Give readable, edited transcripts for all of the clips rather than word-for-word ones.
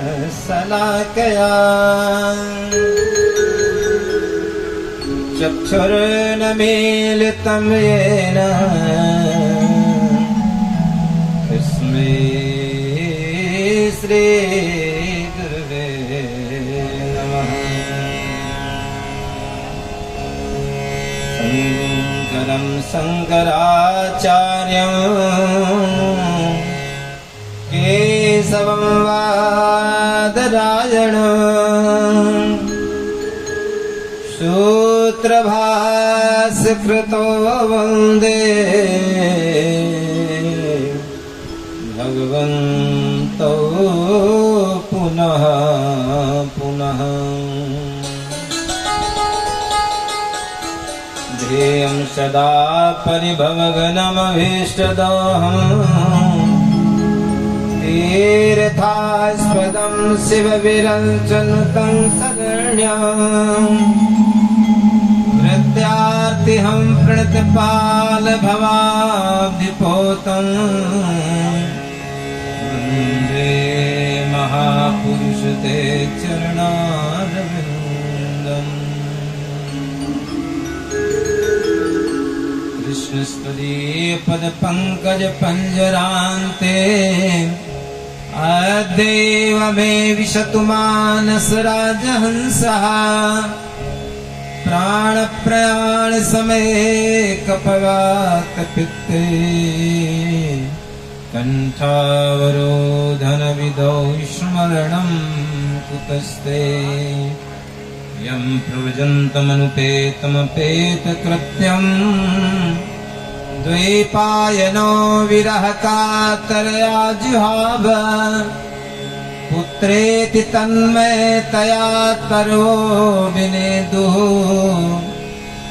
ज्ञानाञ्जनशलाकया चक्षुरुन्मीलितं येन तस्मै श्रीगुरुवे नमः। शङ्करं शङ्कराचार्यं केशवं बादरायणं सूत्रभाष्यकृतो वन्दे भगवन्तो पुनः पुनः। ध्येयं सदा परिभवघ्नमभीष्टदोहम् तीर्थास्पदं शिवविरञ्चनुतं शरण्यम् प्रत्यार्तिहं प्रणतपालभवाब्धिपोतं वन्दे महापुरुष ते चरणारविन्दम्। कृष्णस्तदीयपदपङ्कजपञ्जरान्ते अद्यैव मे विशतु मानसराजहंसः प्राणप्रयाणसमये कपवातपित्ते कण्ठावरोधनविधौ स्मरणं कुतस्ते। यं प्रव्रजन्तमनुपेतमपेतकृत्यं द्वैपायनो विरहकातरया जुहाव पुत्रेति तन्मयतया तरो विनेदुः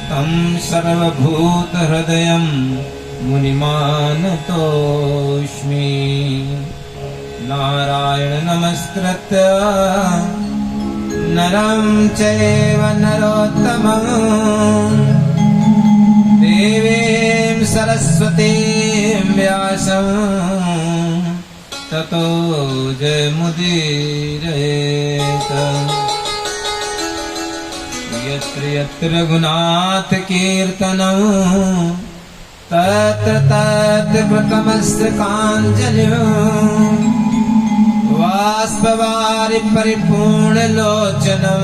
तं सर्वभूतहृदयं मुनिमानतोऽस्मि। नारायण नमस्कृत्य नरं चैव नरोत्तमं देवीं सरस्वतीं व्यासं ततो जयमुदीरयेत्। यत्र यत्र रघुनाथकीर्तनं तत्र तत्र कृतमस्य काञ्जलिं बाष्पवारि परिपूर्णलोचनं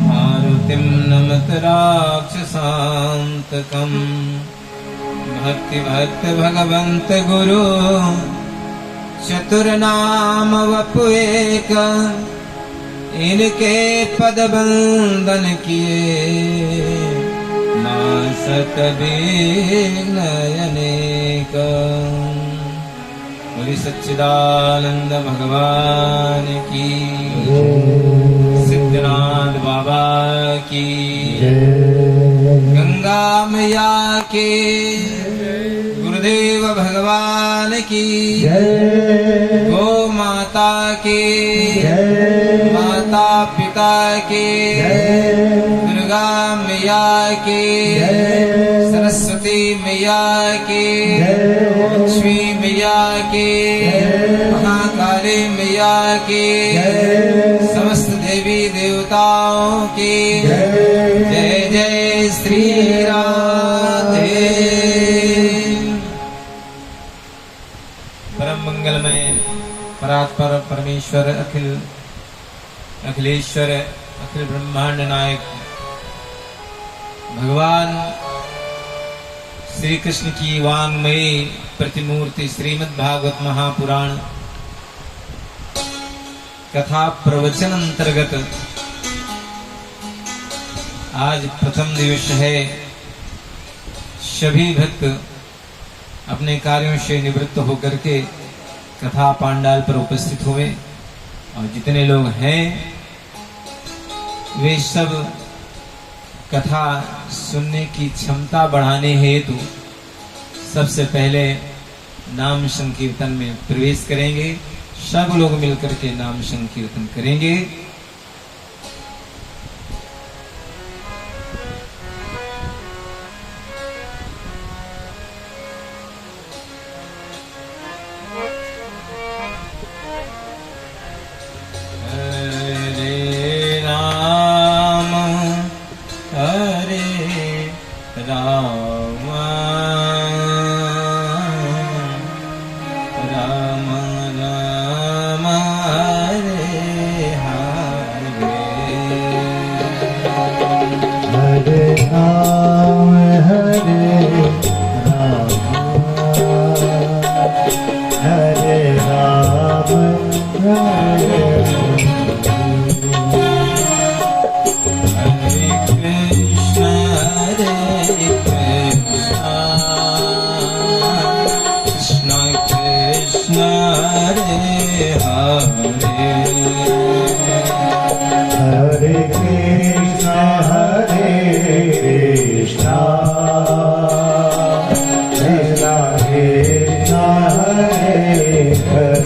मारुतिं नमत राक्षसान्तकम्। भक्ति भक्त भगवंत गुरु चतुर्नाम वपु एक इनके पद बंदन किए नासत विघ्न अनेक। बोली सच्चिदानंद भगवान की, सिद्धनाथ बाबा की, गंगा मैया के, गुरुदेव भगवान की, गो माता की, माता पिता की, दुर्गा मैया की, सरस्वती मैया की, लक्ष्मी मैया की, महाकाली मैया की, समस्त देवी देवताओं की जय जय श्री राधे। परम मंगलमय परात्पर परमेश्वर अखिलेश्वर अखिल ब्रह्मांड नायक भगवान श्री कृष्ण की वांगमयी प्रतिमूर्ति श्रीमद् भागवत महापुराण कथा प्रवचन अंतर्गत आज प्रथम दिवस है। सभी भक्त अपने कार्यों से निवृत्त होकर के कथा पांडाल पर उपस्थित हुए और जितने लोग हैं वे सब कथा सुनने की क्षमता बढ़ाने हेतु सबसे पहले नाम संकीर्तन में प्रवेश करेंगे। सब लोग मिलकर के नाम संकीर्तन करेंगे। राम राम राम हरे हरे हरे राम हरे राम हरे Hare Krishna, Hare Krishna, Krishna Krishna, Hare Hare, Hare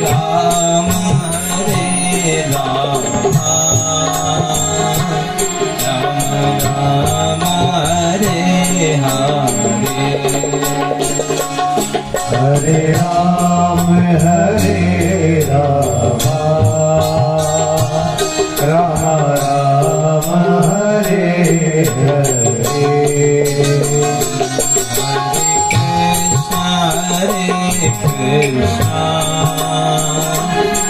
Rama, Hare Rama, Rama Rama, Hare Hare, Hare Ram, Hare Rama, Rama Rama, Hare Hare, Hare Krishna,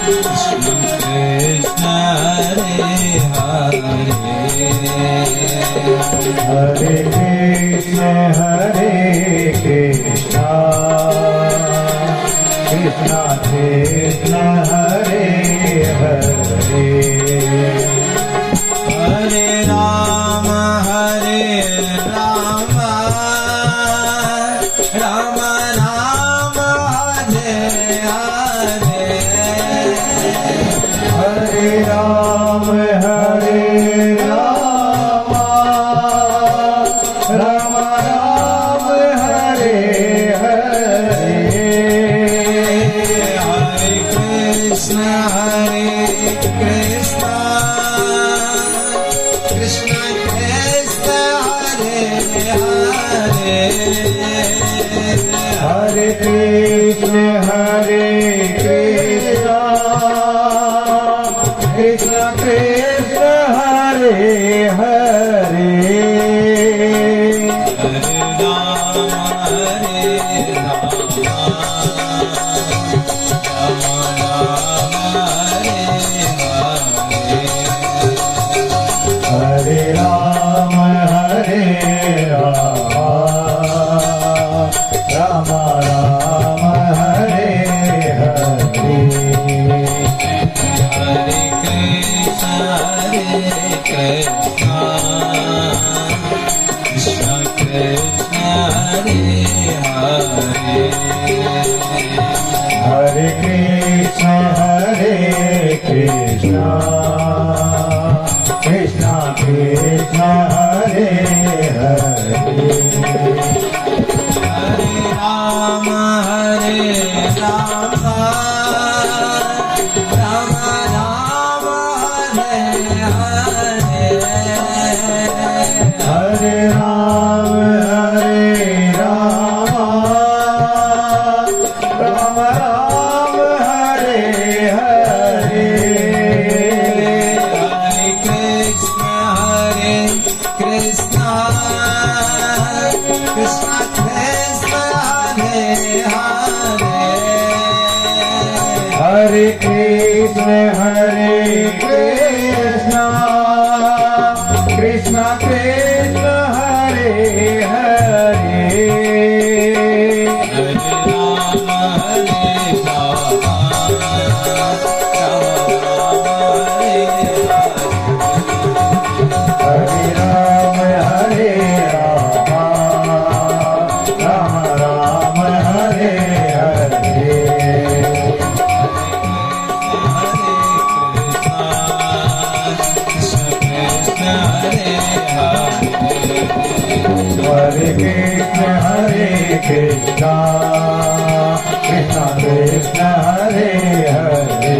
Krishna Krishna, Hare Hare, Hare Krishna, Hare Krishna, Krishna Krishna, Hare Hare, Hare Rama, Hare Rama, Rama Rama, Hare Hare, Hare Rama, Hare Rama, Rama Rama, Hare Hare, Hare Krishna, Hare Krishna, Krishna Krishna, Hare Hare, Hare Krishna, Hare Krishna, Krishna Krishna, Hare Hare, Hare Rama, Hare Rama, Rama Rama, Hare Hare, Hare Rama, Hare Rama, Rama Rama, Hare Hare, Hare Krishna, Hare Krishna, Krishna Krishna, Hare Hare, Hare Krishna, Hare Krishna, Krishna Krishna, Hare Hare, Hare Rama, Hare Rama, Rama Rama, Hare Hare, Hare Rama, Hare Rama, Rama Rama, Hare Hare, Hare Krishna, Hare Krishna, Krishna Krishna, Hare Hare, Hare Krishna, Hare Krishna, Krishna Krishna, Hare Hare, Hare Rama, Hare Rama, Rama Rama, Hare Hare, Hare Rama, Hare Rama, Rama Rama, Hare Hare, Hare Krishna, Hare Krishna, Krishna Krishna, Hare Hare,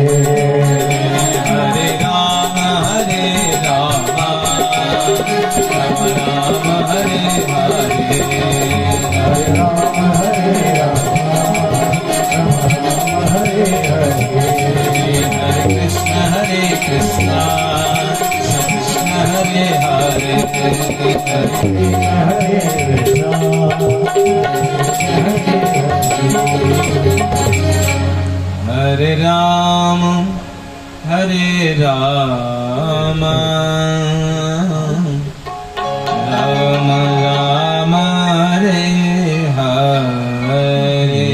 Hare Rama, Hare Rama, Rama Rama, Hare Hare, Hare Rama, Hare Rama, Rama Rama, Hare Hare, Hare Krishna, Hare Krishna, Krishna Krishna, Hare Hare Hare Ram हरे राम राम राम हरे हरे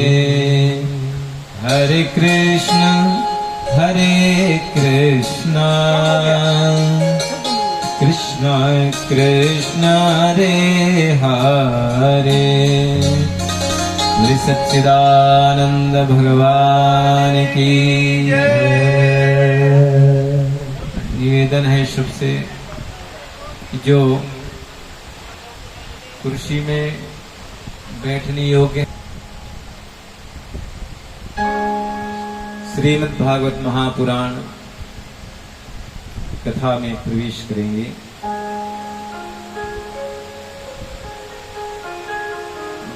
हरे कृष्ण कृष्ण कृष्ण हरे हरे श्री सच्चिदानंद भगवान की निवेदन है शुभ से कि जो कुर्सी में बैठने योग्य श्रीमद् भागवत महापुराण कथा में प्रवेश करेंगे।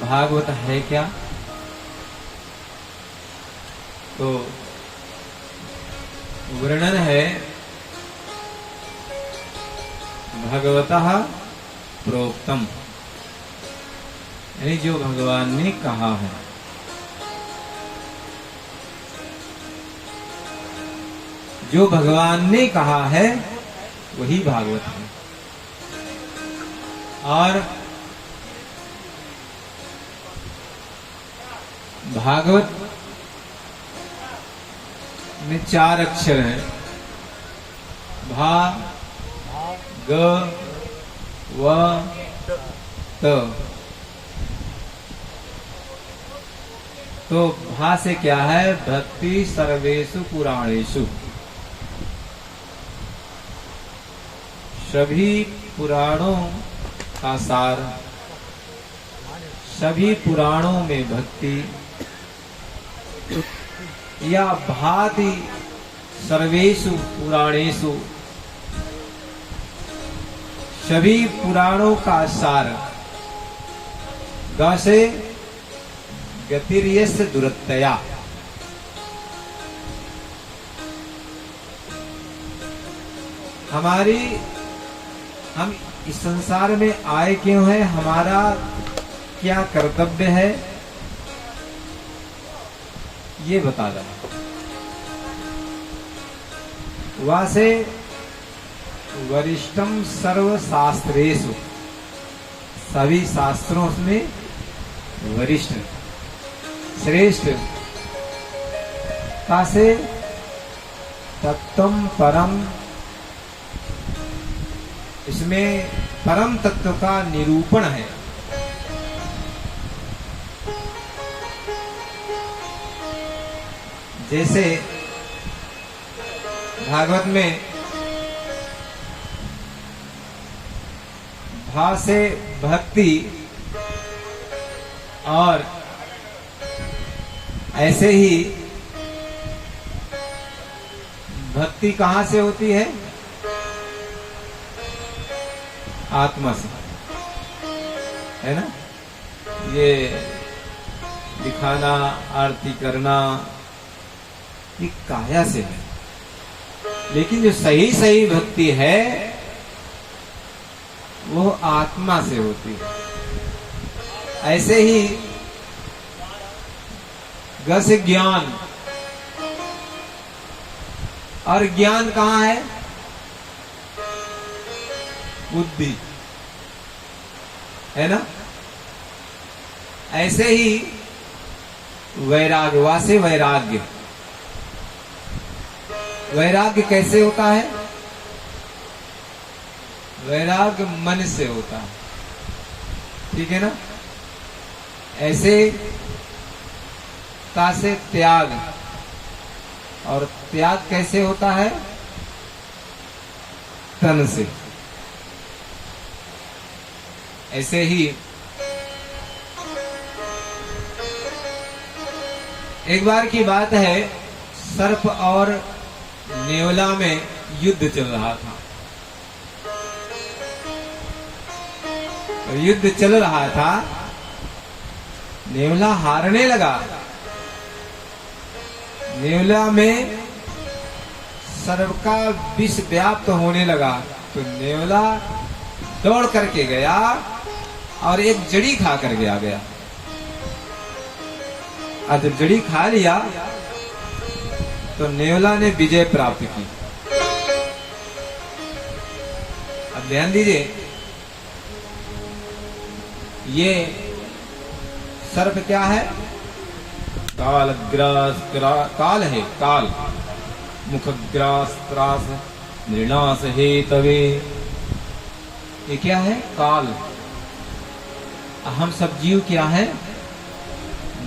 भागवत है क्या? तो वर्णन है भगवतः प्रोक्तम, यानी जो भगवान ने कहा है। जो भगवान ने कहा है वही भागवत है। और भागवत में 4 अक्षर हैं, भा ग व त। तो भा से क्या है? भक्ति सर्वेषु पुराणेषु, सभी पुराणों का सार, सभी पुराणों में भक्ति, या भाति सर्वेषु पुराणेषु, सभी पुराणों का सार। ग से गतिर्यस्य दुरत्तया, हम इस संसार में आए क्यों हैं, हमारा क्या कर्तव्य है, ये बता देना। वासे वरिष्ठम सर्व शास्त्रेषु, सभी शास्त्रों में वरिष्ठ श्रेष्ठ। कासे तत्वम परम, इसमें परम तत्व का निरूपण है। जैसे भागवत में भा से भक्ति, और ऐसे ही भक्ति कहां से होती है? आत्मा से, है ना। ये दिखाना, आरती करना, ये काया से है, लेकिन जो सही सही भक्ति है वो आत्मा से होती है। ऐसे ही ग से ज्ञान, और ज्ञान कहाँ है? बुद्धि, है ना। ऐसे ही वैराग्य, वा से वैराग्य। वैराग्य कैसे होता है? वैराग्य मन से होता है, ठीक है ना। ऐसे का से त्याग, और त्याग कैसे होता है? तन से। ऐसे ही एक बार की बात है, सर्प और नेवला में युद्ध चल रहा था। युद्ध चल रहा था, नेवला हारने लगा। नेवला में सर्प का विष व्याप्त होने लगा, तो नेवला दौड़ करके गया और एक जड़ी खा कर गया। और जब जड़ी खा लिया तो नेवला ने विजय प्राप्त की। अब ध्यान दीजिए, ये सर्प क्या है? काल है, काल। मुखग्रास त्रास नृणास हे तवे, ये क्या है? काल। हम सब जीव क्या है?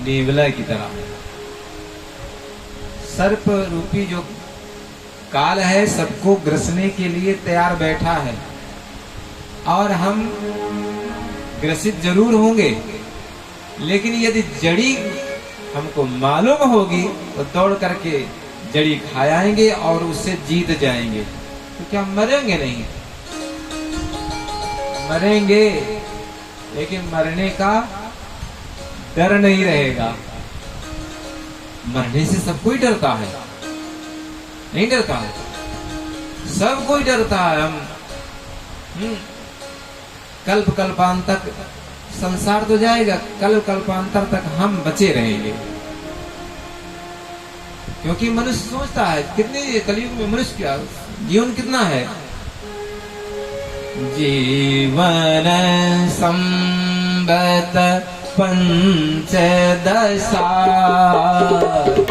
नेवला की तरह। सर्प रूपी जो काल है सबको ग्रसने के लिए तैयार बैठा है, और हम ग्रसित जरूर होंगे, लेकिन यदि जड़ी हमको मालूम होगी तो दौड़ करके जड़ी खाएंगे और उससे जीत जाएंगे। तो क्या मरेंगे? नहीं मरेंगे, लेकिन मरने का डर नहीं रहेगा। मरने से सब कोई डरता है? नहीं डरता है, सब कोई डरता है। हम कल्प कल्पांतर संसार तो जाएगा, कल्प कल्पांतर तक हम बचे रहेंगे। क्योंकि मनुष्य सोचता है, कितने कलयुग में मनुष्य क्या जीवन कितना है? जीवन संबत पंचदशा,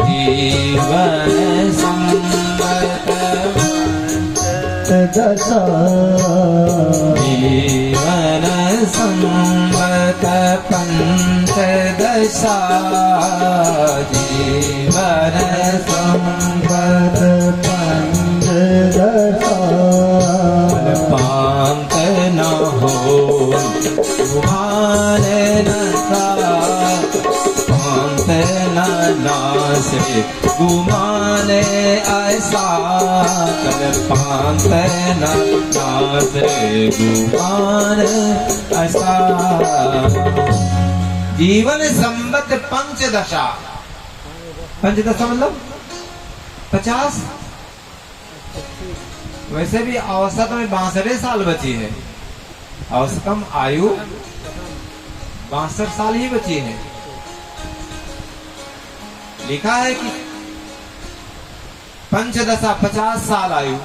जीवन संबत पंचदशा, जीवन संबत पंचदशा, जीवन संबत पंचदशा, पांत न हो गुमान न था, पांत न नासे गुमान ऐसा, कल पांत न नासे गुमान ऐसा। जीवन संबत पंचदशा, पंचदशा मतलब 50। वैसे भी औसत में 62 साल बची है, औसतम आयु 62 साल ही बची है। लिखा है कि पंचदशा 50 साल आयु।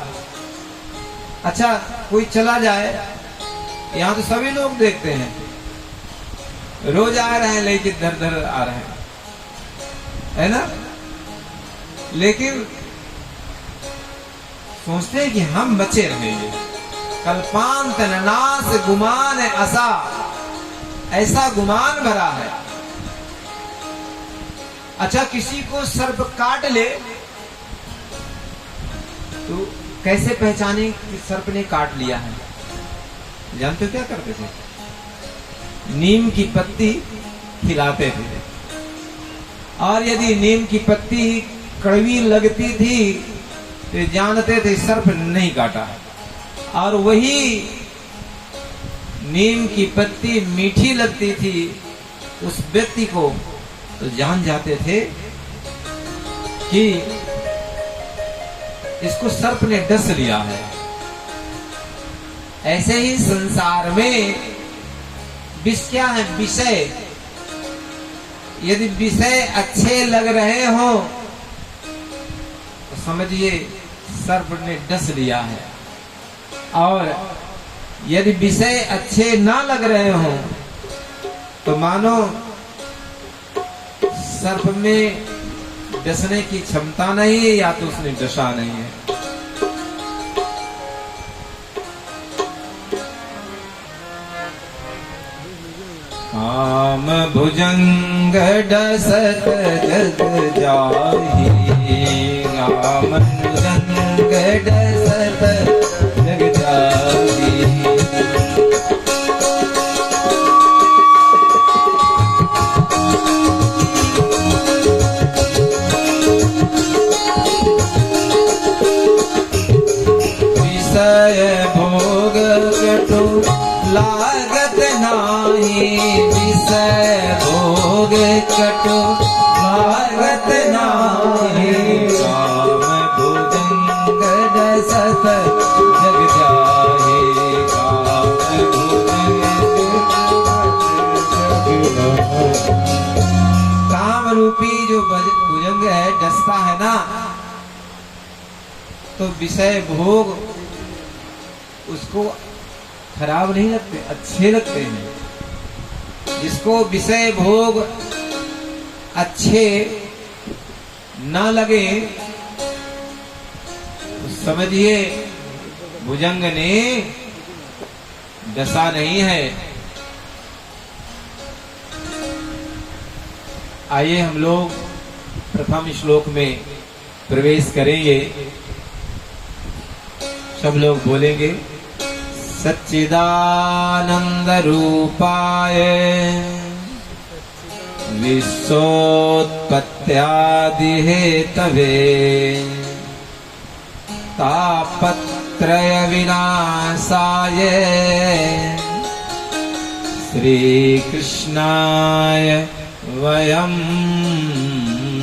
अच्छा, कोई चला जाए, यहाँ तो सभी लोग देखते हैं, रोज आ रहे हैं लेकिन धर धर आ रहे हैं, है ना? लेकिन सोचते हैं कि हम बचे रहेंगे। कल्पांत नास गुमान असा, ऐसा गुमान भरा है। अच्छा, किसी को सर्प काट ले तो कैसे पहचाने कि सर्प ने काट लिया है? जानते हो क्या करते थे? नीम की पत्ती खिलाते थे, और यदि नीम की पत्ती कड़वी लगती थी तो जानते थे सर्प नहीं काटा। और वही नीम की पत्ती मीठी लगती थी उस व्यक्ति को, तो जान जाते थे कि इसको सर्प ने डस लिया है। ऐसे ही संसार में विष क्या है? विषय। यदि विषय अच्छे लग रहे हो तो समझिए सर्प ने डस लिया है, और यदि विषय अच्छे ना लग रहे हो तो मानो सर्प में डसने की क्षमता नहीं है, या तो उसने डसा नहीं है। काम भुजंग डसत जग जाहि, काम भुजंग डसत जग जाहि। विषय भोग कटु लागत नाही, विषय भोग कटु लागत नाही। काम भुजंग डसत जग जाहि, तो विषय भोग उसको खराब नहीं लगते, अच्छे लगते हैं। जिसको विषय भोग अच्छे ना लगे तो समझिए भुजंग ने दशा नहीं है। आइए हम लोग प्रथम श्लोक में प्रवेश करेंगे। सब लोग बोलेंगे सच्चिदानंद रूपाय विश्वोत्पत्त्यादि हेतवे तापत्रय विनाशाय श्री कृष्णाय वयं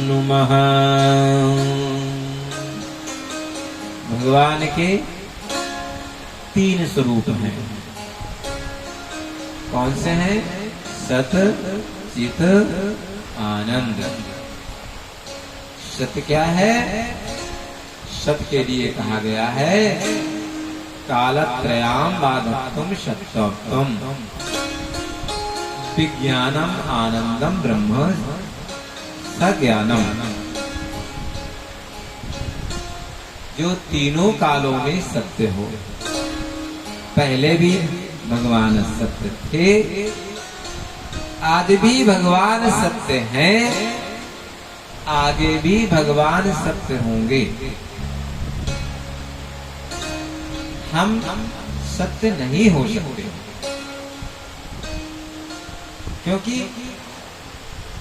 नुमः। भगवान के 3 स्वरूप हैं। कौन से हैं? सत, चित, आनंद। सत क्या है? सत के लिए कहा गया है कालत्रयाम बाधत्वम सत्यत्वम विज्ञानम आनंदम ब्रह्म सज्ञानम। जो तीनों कालों में सत्य हो। पहले भी भगवान सत्य थे, आज भी भगवान सत्य हैं, आगे भी भगवान सत्य होंगे। हम सत्य नहीं हो सकते क्योंकि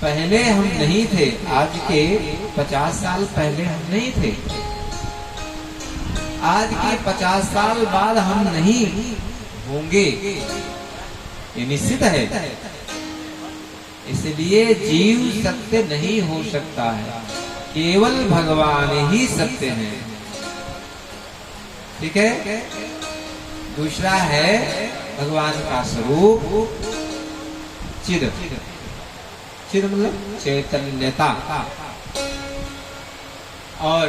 पहले हम नहीं थे। आज के 50 साल पहले हम नहीं थे, आज के 50 साल बाद हम नहीं होंगे, ये निश्चित है। इसलिए जीव सत्य नहीं हो सकता है, केवल भगवान ही सत्य हैं। ठीक है। दूसरा है भगवान का स्वरूप चिद। चिद मतलब चैतन्यता। और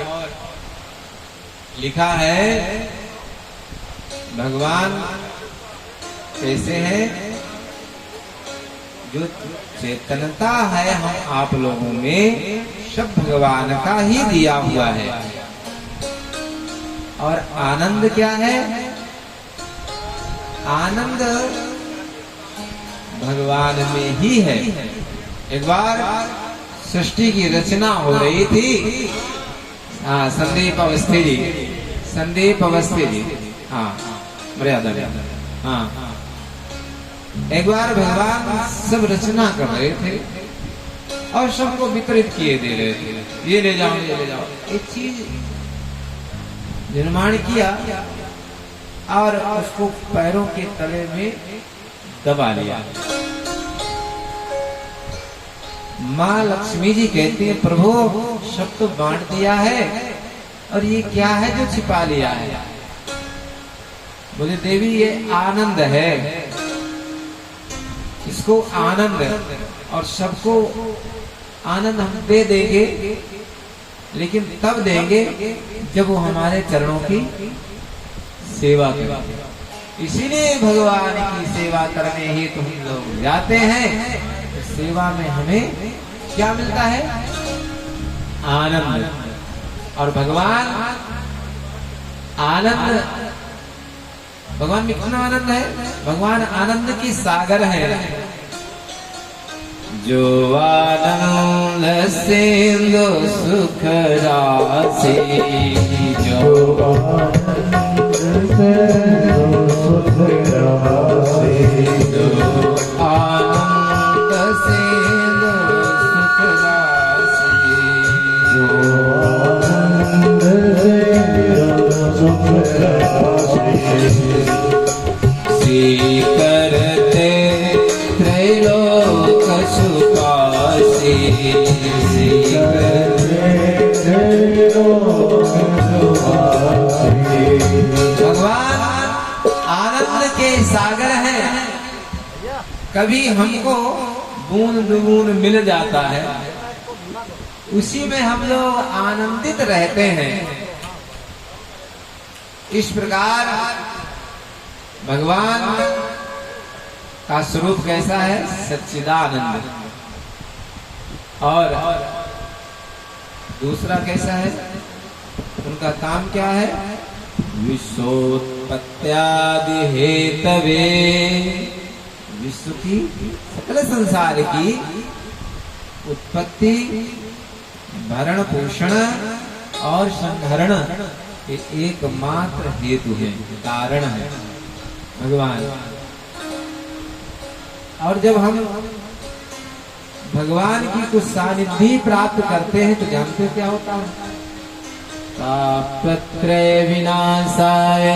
लिखा है भगवान कैसे है? जो चेतनता है हम आप लोगों में सब भगवान का ही दिया हुआ है। और आनंद क्या है? आनंद भगवान में ही है। एक बार सृष्टि की रचना हो रही थी। हाँ, संदीप अवस्थी जी, संदीप अवस्थी जी, हाँ मर्यादा। हाँ, एक बार भगवान सब रचना कर रहे थे और सबको वितरित किए दे रहे थे। ये ले जाओ, ये ले जाओ। एक चीज निर्माण किया और उसको पैरों के तले में दबा लिया। माँ लक्ष्मी जी कहती है प्रभु सब तो बांट दिया है और ये क्या है जो छिपा लिया है? बोले देवी ये आनंद है, इसको आनंद और सबको आनंद हम दे देंगे, लेकिन तब देंगे जब वो हमारे चरणों की सेवा करें। इसीलिए भगवान की सेवा करने ही तो हम लोग जाते हैं। सेवा में हमें क्या मिलता है? आनंद। और भगवान आनंद, भगवान में कितना आनंद है? भगवान आनंद की सागर है। जो आनंद सिंधु सुख राशि, जो आनंद सिंधु सुख राशि, जो आनंद सिंधु सुख राशि, जो आनंद सिंधु सुख राशि, श्री करते त्रैलोक सुखासी, श्री करते त्रैलोक सुखासी। भगवान आनंद के सागर हैं। कभी हमको बूंद बूंद मिल जाता है, उसी में हम लोग आनंदित रहते हैं। इस प्रकार भगवान का स्वरूप कैसा है? सच्चिदानंद। और दूसरा कैसा है? उनका काम क्या है? विश्वोत्पत्त्यादि हेतवे, विश्व की सकल संसार की उत्पत्ति, भरण पोषण और संहरण ये एकमात्र हेतु है, कारण है भगवान। और जब हम भगवान की कुछ सानिध्य प्राप्त करते हैं तो जानते हो क्या होता है? तापत्रय विनाशाय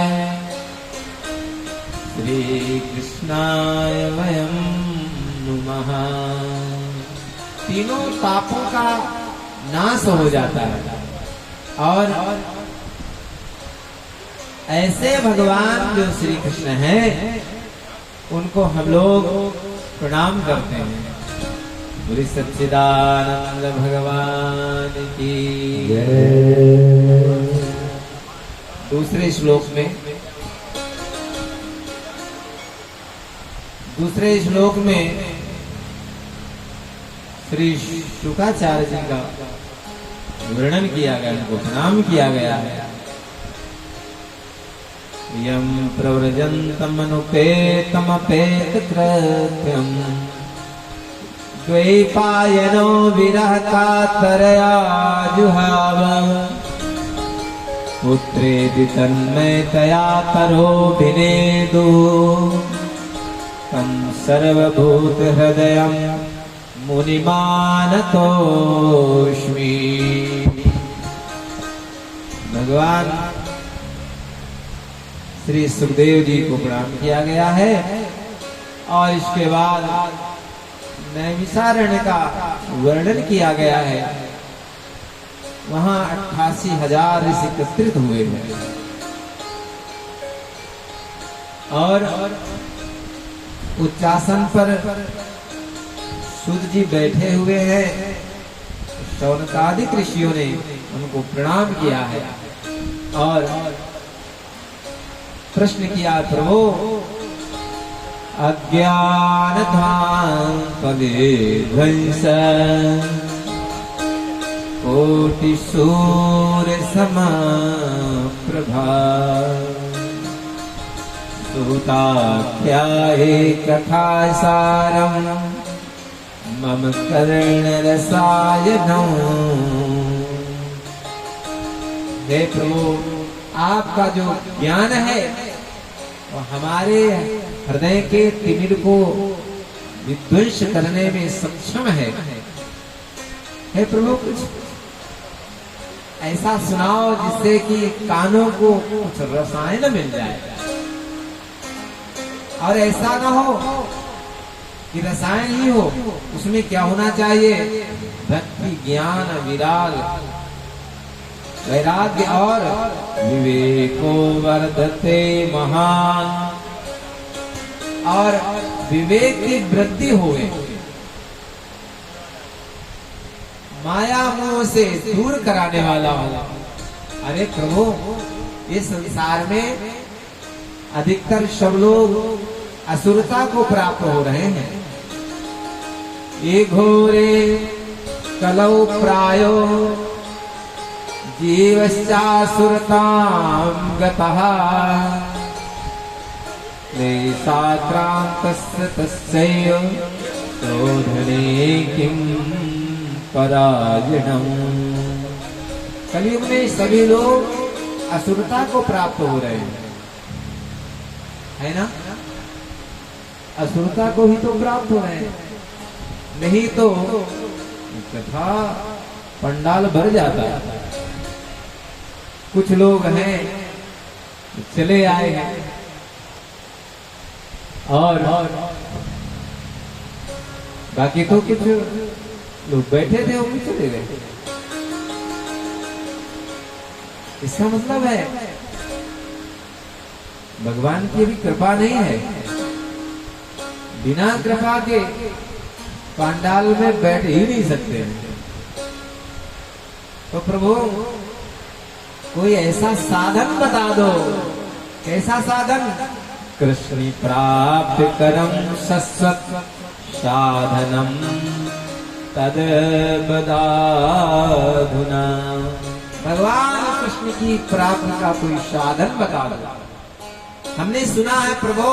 श्री कृष्णाय वयं नुमः। तीनों तापों का नाश हो जाता है। और ऐसे भगवान जो श्री कृष्ण हैं उनको हम लोग प्रणाम करते हैं। बोले सच्चिदानंद भगवान की जय। दूसरे श्लोक में श्री शुकाचार्य जी का वर्णन किया गया, उनको प्रणाम किया गया है। यम प्रव्रजन्तम अनुपेतम अपेत कृत्यम द्वैपायनो विरह कातरया जुहाव पुत्रेदि तन्मयतया करोभिनेदु तं सर्वभूत हृदयं मुनिमानतोऽस्मि। भगवान श्री सुखदेव जी को प्रणाम किया गया है। और इसके बाद नैमिषारण्य का वर्णन किया गया है। वहां 88,000 ऋषि एकत्रित हुए हैं और उच्चासन पर सूत जी बैठे हुए हैं। शौनकादिक ऋषियों ने उनको प्रणाम किया है और प्रश्न किया, प्रभु अज्ञानध्वान्तविध्वंस कोटि सूर्य समप्रभा सूताख्याये कथासारं मम कर्णरसायनम्। हे प्रभु, आपका जो ज्ञान है वो हमारे हृदय के तिमिर को विध्वंस करने में सक्षम है। हे प्रभु, कुछ ऐसा सुनाओ जिससे कि कानों को कुछ रसायन मिल जाए। और ऐसा ना हो कि रसायन ही हो, उसमें क्या होना चाहिए? भक्ति, ज्ञान, वैराग्य और विवेको वर्धते महान। और विवेक की वृद्धि होवे, माया मोह से दूर कराने वाला हो। अरे प्रभु, ये संसार में अधिकतर सब लोग असुरता को प्राप्त हो रहे हैं। ये घोरे कलौ प्रायो जीवश्चासुरतां गतः क्लेशाक्रान्तस्य तस्यैव शोधने किं परायणम्। कलयुग में सभी लोग असुरता को प्राप्त हो रहे हैं, है ना? असुरता को ही तो प्राप्त हो रहे हैं, नहीं तो कथा पंडाल भर जाता है। कुछ लोग हैं चले आए हैं और बाकी तो कुछ लोग बैठे थे, वो भी चले गए। इसका मतलब है भगवान की भी कृपा नहीं है। बिना कृपा के पंडाल में बैठ ही नहीं सकते। तो प्रभु, कोई ऐसा साधन बता दो। कैसा साधन? कृष्ण प्राप्त करम सस्वत साधनम तद बदाधुना। भगवान कृष्ण की प्राप्ति का कोई साधन बता दो। हमने सुना है प्रभु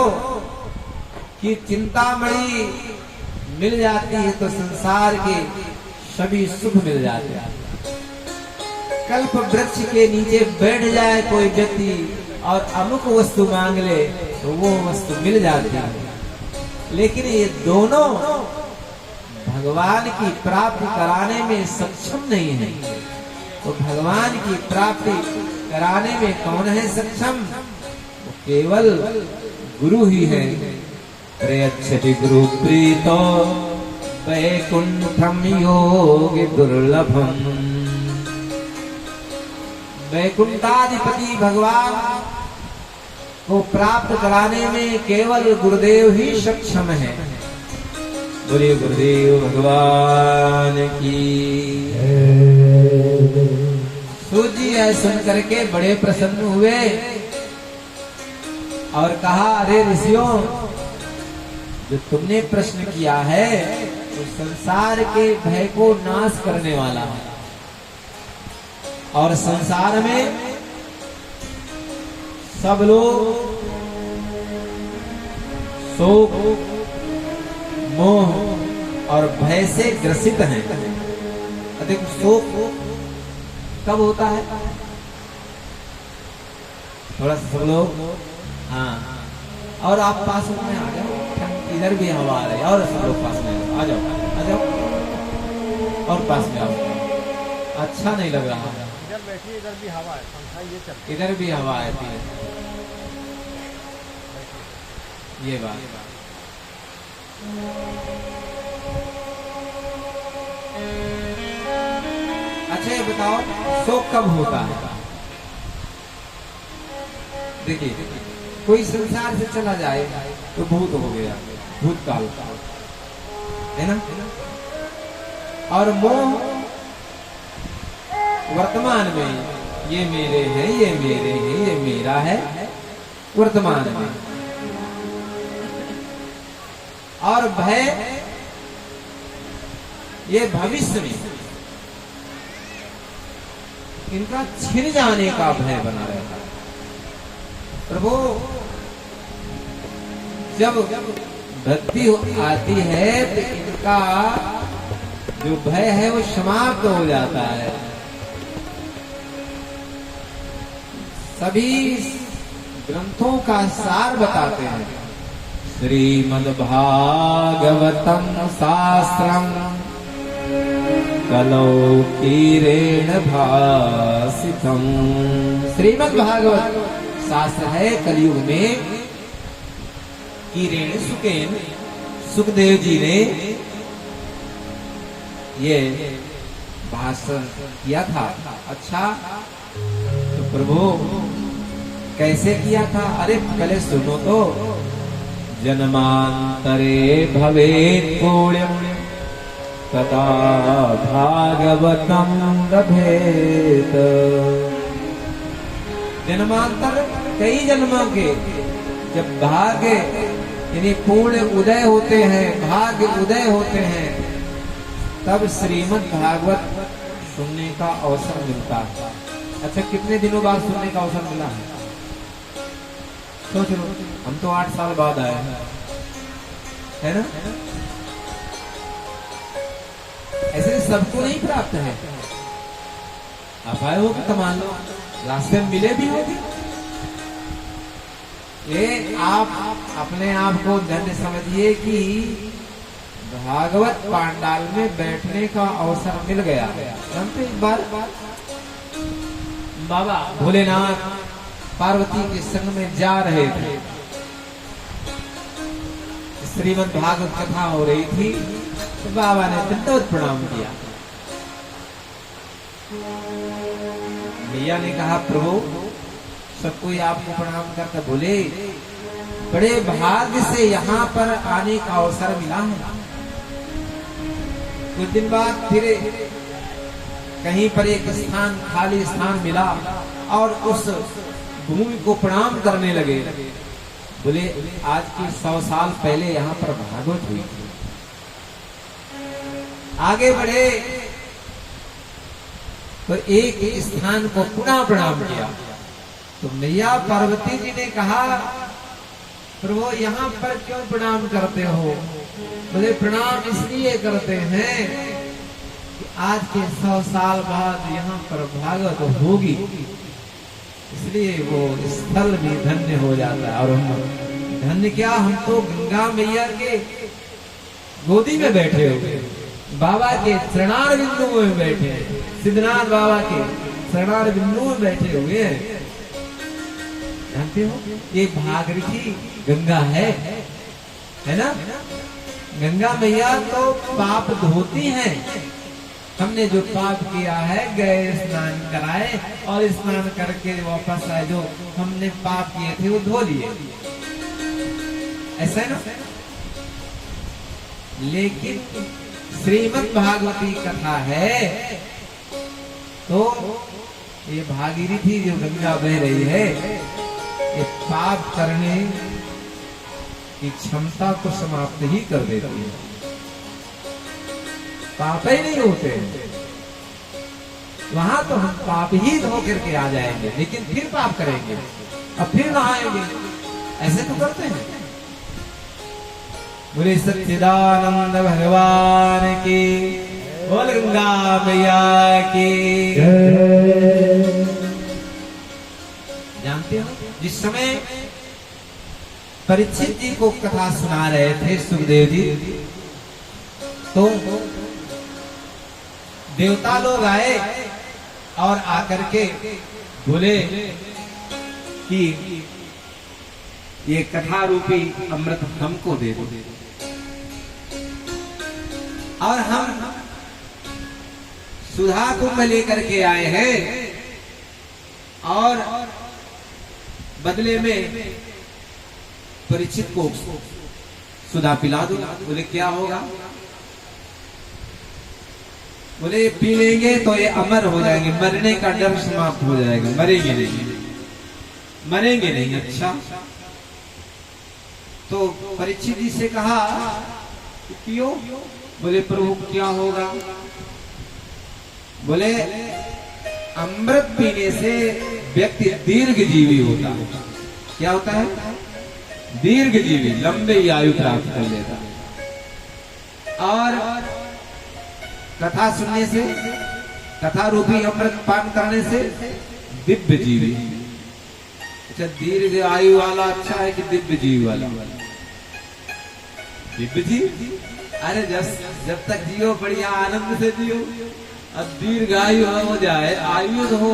कि चिंतामणि मिल जाती है तो संसार के सभी सुख मिल जाते हैं। कल्प वृक्ष के नीचे बैठ जाए कोई व्यक्ति और अमुक वस्तु मांग ले तो वो वस्तु मिल जाती है। लेकिन ये दोनों भगवान की प्राप्ति कराने में सक्षम नहीं है। तो भगवान की प्राप्ति कराने में कौन है सक्षम? वो केवल गुरु ही है। प्रयच्छति गुरु प्रीतो वैकुंठम योगी दुर्लभम। वैकुंठाधिपति भगवान को प्राप्त कराने में केवल गुरुदेव ही सक्षम है। बोलिए गुरुदेव भगवान की। सूत जी यह सुन करके बड़े प्रसन्न हुए और कहा, अरे ऋषियों, जो तुमने प्रश्न किया है तो संसार के भय को नाश करने वाला है। और संसार में सब लोग शोक, मोह और भय से ग्रसित हैं। अधिक शोक कब होता है? थोड़ा सा सब लोग, हाँ, और आप पास में आ जाओ, इधर भी हवा आ रही है, और सब लोग पास में आ जाओ, आ जाओ और पास में आओ। अच्छा नहीं लग रहा। इधर बैठिए, इधर भी हवा है, पंखा ये चल। इधर भी हवा आती है। ये बात अच्छा ये बताओ, शोक कब होता है? देखिए, कोई संसार से चला जाए तो भूत हो गया, भूतकाल का, है ना? और मोह वर्तमान में, ये मेरे हैं, ये मेरे हैं, ये मेरा है, वर्तमान में। और भय, ये भविष्य में, इनका छिन जाने का भय बना रहता है। प्रभु, जब भक्ति आती है तो इनका जो भय है वो समाप्त हो जाता है। सभी ग्रंथों का सार बताते हैं। श्रीमद् भागवतम शास्त्रम कलौ कीरेण भासितम। श्रीमद् भागवत शास्त्र है कलयुग में कीरेण सुकेन, सुखदेव जी ने ये भाषण किया था। अच्छा, तो प्रभु कैसे किया था? अरे पहले सुनो तो। जन्मांतरे भवेत् पुण्यं तदा भागवतं लभेत। जन्मांतर कई जन्मों के जब भाग्य यानी पूर्ण उदय होते हैं, भाग्य उदय होते हैं, तब श्रीमद् भागवत सुनने का अवसर मिलता है। अच्छा, कितने दिनों बाद सुनने का अवसर मिला है? सोच लो, हम तो 8 साल बाद आए हैं, है ना? ऐसे सबको नहीं प्राप्त है। आप आए हो तो मान लो रास्ते में मिले भी होगी। ये आप अपने आप को धन्य समझिए कि भागवत पांडाल में बैठने का अवसर मिल गया। हम तो एक बार बाबा भोलेनाथ पार्वती के संग में जा रहे थे, श्रीमद् भागवत कथा हो रही थी, तो बाबा ने दंडवत प्रणाम किया। भैया ने कहा, प्रभु सब कोई आपको प्रणाम करता, बोले बड़े भाग्य से यहाँ पर आने का अवसर मिला है। कुछ दिन बाद फिर कहीं पर एक स्थान खाली स्थान मिला और उस भूमि को प्रणाम करने लगे। बोले आज की 100 साल पहले यहाँ पर भागवत हुई थी। आगे बढ़े तो एक स्थान को पुनः प्रणाम किया तो मैया पार्वती जी ने कहा प्रभु यहाँ पर क्यों प्रणाम करते हो? बोले प्रणाम इसलिए करते हैं कि आज के 100 साल बाद यहाँ पर भागवत होगी, इसलिए वो स्थल भी धन्य हो जाता है। और हम धन्य क्या, हम तो गंगा मैया के गोदी में बैठे हुए, बाबा के चरणार बिंदु में बैठे हैं, सिद्धनाथ बाबा के चरणार बिंदु में बैठे हुए हैं। जानते हो ये भागीरथी गंगा है ना? गंगा मैया तो पाप धोती हैं। हमने जो पाप किया है गए स्नान कराए और स्नान करके वापस आए, जो हमने पाप किए थे वो धो लिए, ऐसा है ना? लेकिन श्रीमद् भागवती कथा है तो ये भागीरथी जो गंगा बह रही है ये पाप करने की क्षमता को समाप्त ही कर देती है। पाप ही नहीं होते वहां तो हम पाप ही धो करके आ जाएंगे, लेकिन फिर पाप करेंगे और फिर नहाएंगे, ऐसे तो करते हैं। बोले सच्चिदानंद भगवान की, बोल गंगा मैया की। जानते हो जिस समय परीक्षित जी को कथा सुना रहे थे सुखदेव जी, तो देवता लोग आए और आकर के बोले कि ये कथा रूपी अमृत हमको दे दो, और हम सुधा कुंभ लेकर के आए हैं और बदले में परीक्षित को सुधा पिला दो। बोले क्या होगा? बोले पी लेंगे तो ये अमर हो जाएंगे, मरने का डर समाप्त हो जाएगा, मरेंगे नहीं। अच्छा, तो परीक्षित जी से कहा पियो। बोले प्रभु क्या होगा? बोले अमृत पीने से व्यक्ति दीर्घ जीवी होता है। क्या होता है? दीर्घ जीवी, लंबे आयु प्राप्त कर लेता है। और कथा सुनने से, कथा रूपी अमृत पान करने से दिव्य जीवी। अच्छा, दीर्घ आयु वाला अच्छा है कि दिव्य जीव वाला? दिव्य जीव। अरे जब तक जियो बढ़िया आनंद से जियो, अब दीर्घ आयु हो जाए, आयु हो,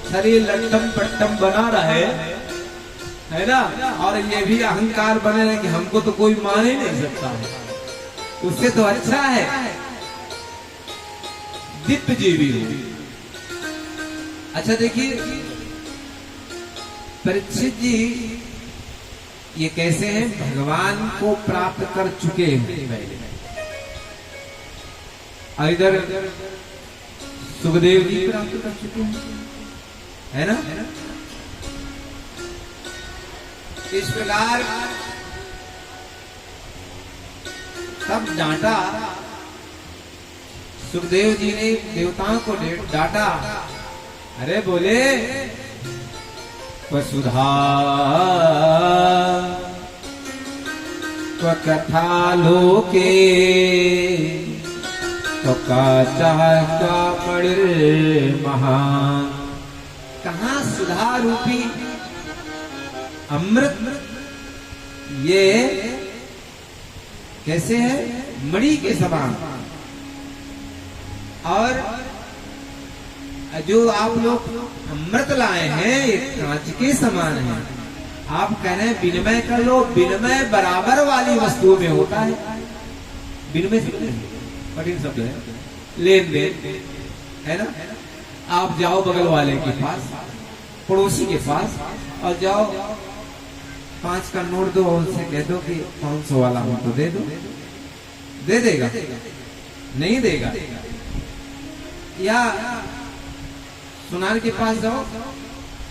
शरीर लट्टम पट्टम बना रहे, है ना, और ये भी अहंकार बने रहे कि हमको तो कोई मान ही नहीं सकता है, उससे तो अच्छा है दिव्य जीवी हो। अच्छा देखिए परीक्षित जी ये कैसे हैं? भगवान को प्राप्त कर चुके हैं पहले। इधर सुखदेव जी प्राप्त कर चुके हैं, है ना? इस प्रकार तब डांटा सुखदेव जी ने देवताओं को डांटा। अरे बोले वसुधा कथा लोके तो का महान। कहाँ सुधा रूपी अमृत ये कैसे है? मणि के समान। और जो आप लोग अमृत लाए हैं ये कांच के समान है। आप कह रहे हैं विनिमय कर लो, विनिमय बराबर वाली वस्तुओं में होता है। विनिमय कठिन शब्द है, लेन देन है ना। आप जाओ बगल वाले के पास, पड़ोसी के पास, और जाओ 5 का नोट दो और उनसे कह दो कि 500 वाला हो तो दे दो, दे देगा? नहीं देगा। या सुनार के पास जाओ,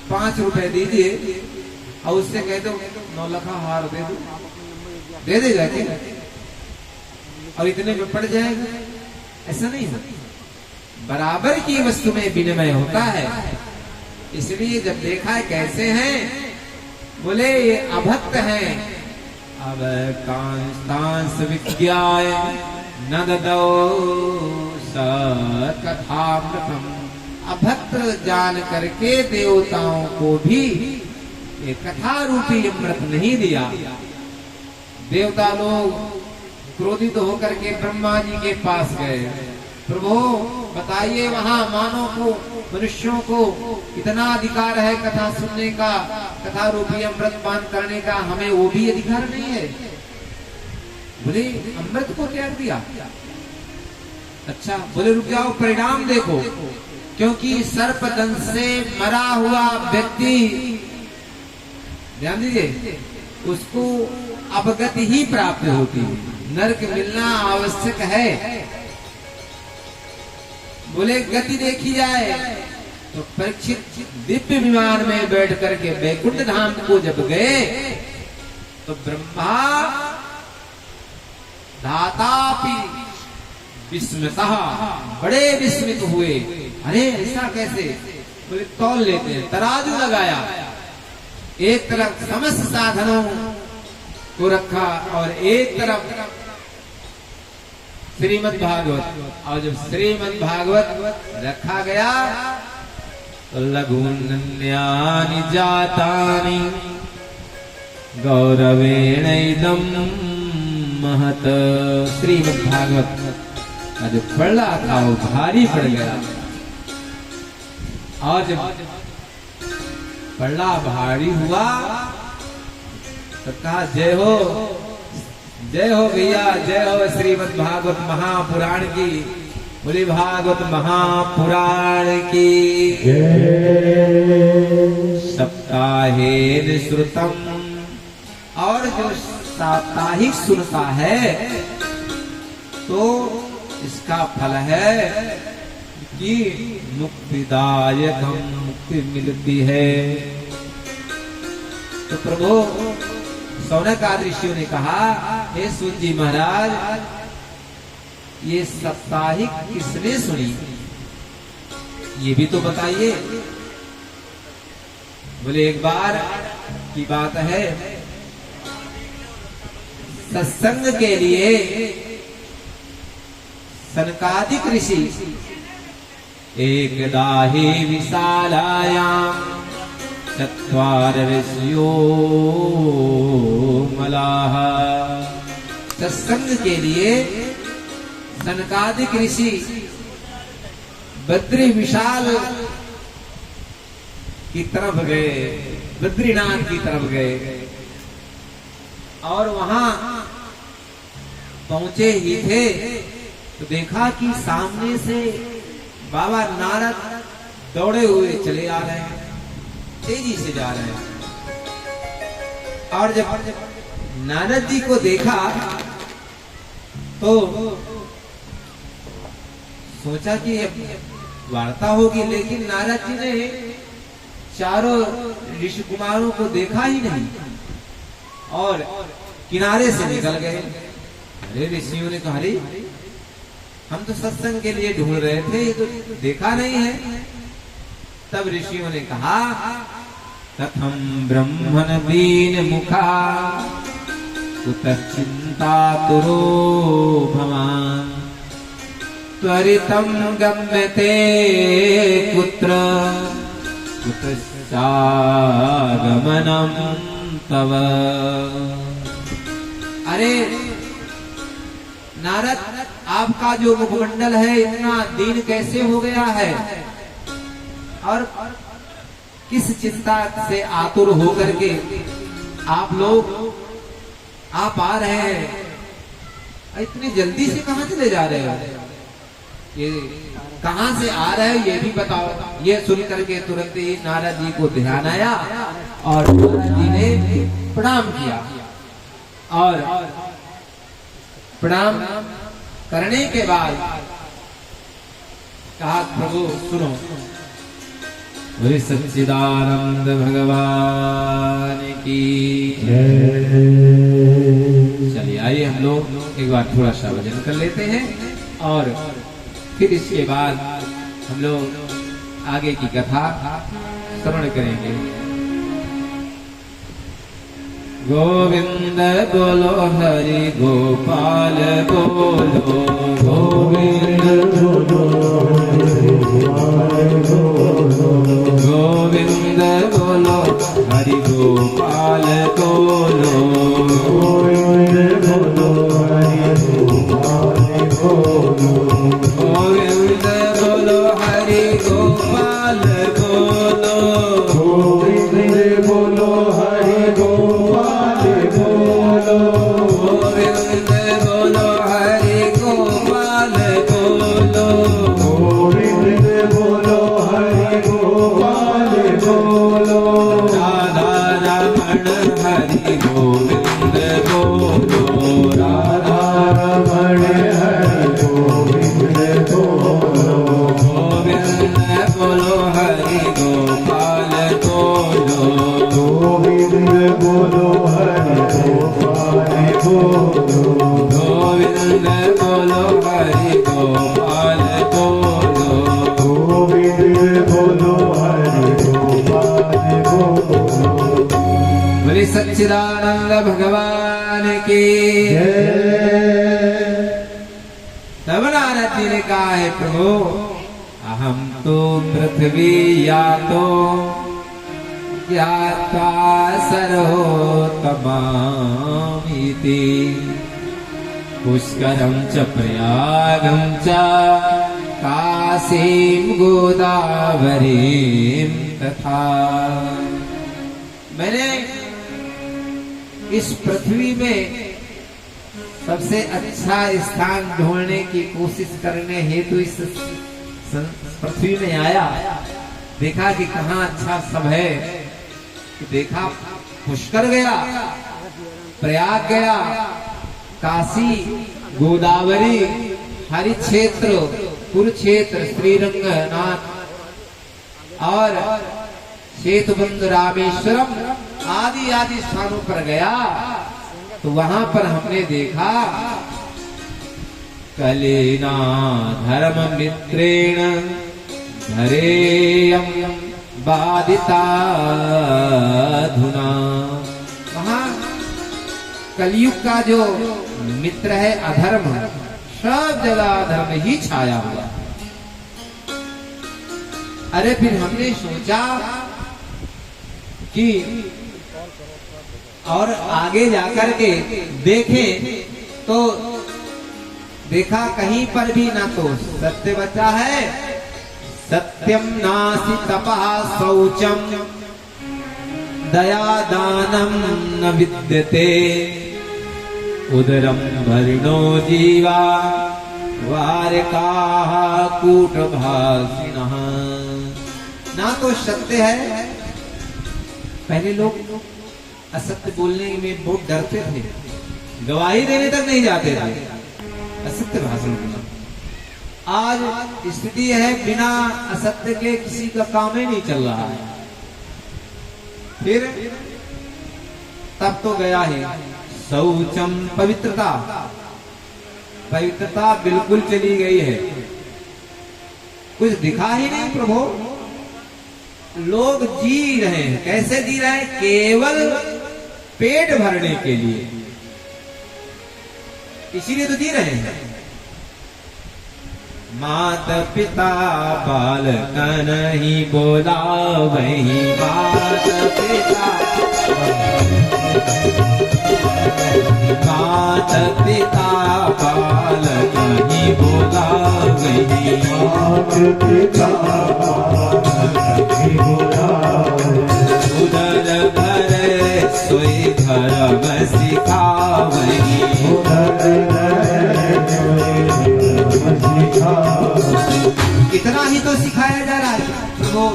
5 रुपए दीजिए और उससे कह दो 9 लखा हार दे दो, दे देगा क्या? और इतने में पड़ जाएगा? ऐसा नहीं है, बराबर की वस्तु में विनिमय होता है। इसलिए जब देखा है कैसे हैं, बोले ये अभक्त हैं। अब कांस्तांस विज्ञाय न ददौ सत्कथामृतम, अभक्त जान करके देवताओं को भी ये कथा रूपी अमृत नहीं दिया। देवता लोग क्रोधित होकर के ब्रह्मा जी के पास गए, प्रभु बताइए वहां मानव को, मनुष्यों को इतना अधिकार है कथा सुनने का, कथा रूपी अमृत पान करने का, हमें वो भी अधिकार नहीं है। बोले अमृत को त्याग दिया? अच्छा, बोले रुक जाओ, परिणाम देखो, क्योंकि सर्पदंश से मरा हुआ व्यक्ति, ध्यान दीजिए, उसको अवगति ही प्राप्त होती है, नरक मिलना आवश्यक है। बोले गति देखी जाए तो परीक्षित दिव्य विमान में बैठ करके वैकुंठ धाम को जब गए तो ब्रह्मा धातापि विस्मितः, बड़े विस्मित हुए। अरे ऐसा कैसे? बोले तौल लेते हैं, तराजू लगाया, एक तरफ समस्त साधनों को रखा और एक तरफ श्रीमद् भागवत, और जब श्रीमद् भागवत रखा गया तो लघुन्यानि जातानि गौरवेण इदं महत, श्रीमद् भागवत का जो पढ़ा था वो भारी पड़ गया। और जब पढ़ा भारी हुआ तो कहा जय हो, जय हो भैया, जय हो श्रीमद् भागवत महापुराण की। बोले भागवत महापुराण की सप्ताहेन श्रुतम, और जो साप्ताहिक सुनता है तो इसका फल है कि मुक्तिदायक मुक्ति मिलती है। तो प्रभु सौनक आदि ऋषियों ने कहा, हे सूत जी महाराज, ये साप्ताहिक किसने सुनी, ये भी तो बताइए। बोले एक बार की बात है, सत्संग के लिए सनकादिक ऋषि एकदा हि विशालायां चत्वार ऋषियो मलाह, सत्संग के लिए सनकादिक ऋषि बद्री विशाल की तरफ गए, बद्रीनाथ की तरफ गए, और वहां पहुंचे ही थे तो देखा कि सामने से बाबा नारद दौड़े हुए चले आ रहे हैं, तेजी से जा रहे हैं। और जब नारद जी को देखा तो सोचा कि वार्ता होगी, लेकिन नारद जी ने चारों ऋषि कुमारों को देखा ही नहीं और किनारे से निकल गए। अरे ऋषियों ने कहा, अरे हम तो सत्संग के लिए ढूंढ रहे थे, ये तो देखा नहीं है। तब ऋषियों ने कहा, कथम ब्रह्मण दीन मुखा कुतः चिंतातुरो भवान्, त्वरितं गम्यते कुत्र कुतश्चागमनं तव। अरे नारद, आपका जो मुखमंडल है इतना दीन कैसे हो गया है, और किस चिंता से आतुर होकर के आप लोग आप आ रहे हैं, इतनी जल्दी से कहां चले जा रहे हो, ये कहां से आ रहे हो ये भी बताओ। ये सुन करके तुरंत ही नारद जी को ध्यान आया और नारद जी ने प्रणाम किया, और प्रणाम करने के बाद कहा, प्रभु सुनो, बोले सच्चिदानंद भगवान की। चलिए आइए हम लोग एक बार थोड़ा सा भजन कर लेते हैं और फिर इसके बाद हम लोग आगे की कथा श्रवण करेंगे। गोविंद बोलो हरि गोपाल बोलो, गोविंद बोलो हरि गोपाल बोलो, गोविंद बोलो हरि गोपाल बोलो, गोविंद बोलो हरि गोपाल बोलो, गोविंद बोलो हरि गोपाल बोलो, गोविंद बोलो हरि गोपाल बोलो, गोविंद बोलो हरि गोपाल बोलो, गोविंद बोलो हरि गोपाल बोलो, राधा रमण हरि गोविंद बोलो, राधा रमण हरि गोविंद बोलो, गोविंद बोलो हरि गोपाल बोलो, गोविंद बोलो हरि गोपाल बोलो, गोविंद बोलो हरि गोपाल बोलो, गोविंद बोलो हरि गोपाल बोलो। बोले सच्चिदानंद भगवान की जय। तब नारद जी ने कहा है प्रभु अहम तो पृथ्वी या तो ज्ञात्वा सर्वोत्तमामिति, पुष्करं च प्रयागं च काशीं गोदावरीं तथा। मैंने इस पृथ्वी में सबसे अच्छा स्थान ढूंढने की कोशिश करने हेतु इस पृथ्वी में आया, देखा कि कहाँ अच्छा सब है, देखा पुष्कर गया, प्रयाग गया, काशी, गोदावरी, हरि क्षेत्र, कुरुक्षेत्र, श्रीरंगनाथ और सेतुबंध, रामेश्वरम आदि आदि स्थानों पर गया तो वहां पर हमने देखा कलेना धर्म मित्रेण धरेयं बाधिता धुना। वहां कलयुग का जो मित्र है अधर्म, सब जगह अधर्म ही छाया हुआ। अरे फिर हमने सोचा कि और आगे जाकर के देखें तो देखा कहीं पर भी ना तो सत्य बचा है, सत्यम नास्ति तपः शौचम दया दानम न विद्यते, उदरम भरिणो जीवा वारकाः कूटभासिनः। ना तो सत्य है, पहले लोग असत्य बोलने में बहुत डरते थे, गवाही देने तक नहीं जाते थे असत्य भाषण करना। आज स्थिति है बिना असत्य के किसी का काम ही नहीं चल रहा है। फिर तब तो गया है शौचम, पवित्रता, पवित्रता बिल्कुल चली गई है, कुछ दिखा ही नहीं प्रभु। लोग जी रहे हैं, कैसे जी रहे हैं? केवल पेट भरने के लिए, इसीलिए तो जी रहे हैं। माता पिता बालक नहीं बोला वही, माता पिता माता पिता बालक नहीं बोला वही, माता पिता उदर भरे सोई धर्म सिखावही, इतना ही तो सिखाया जा रहा है। तो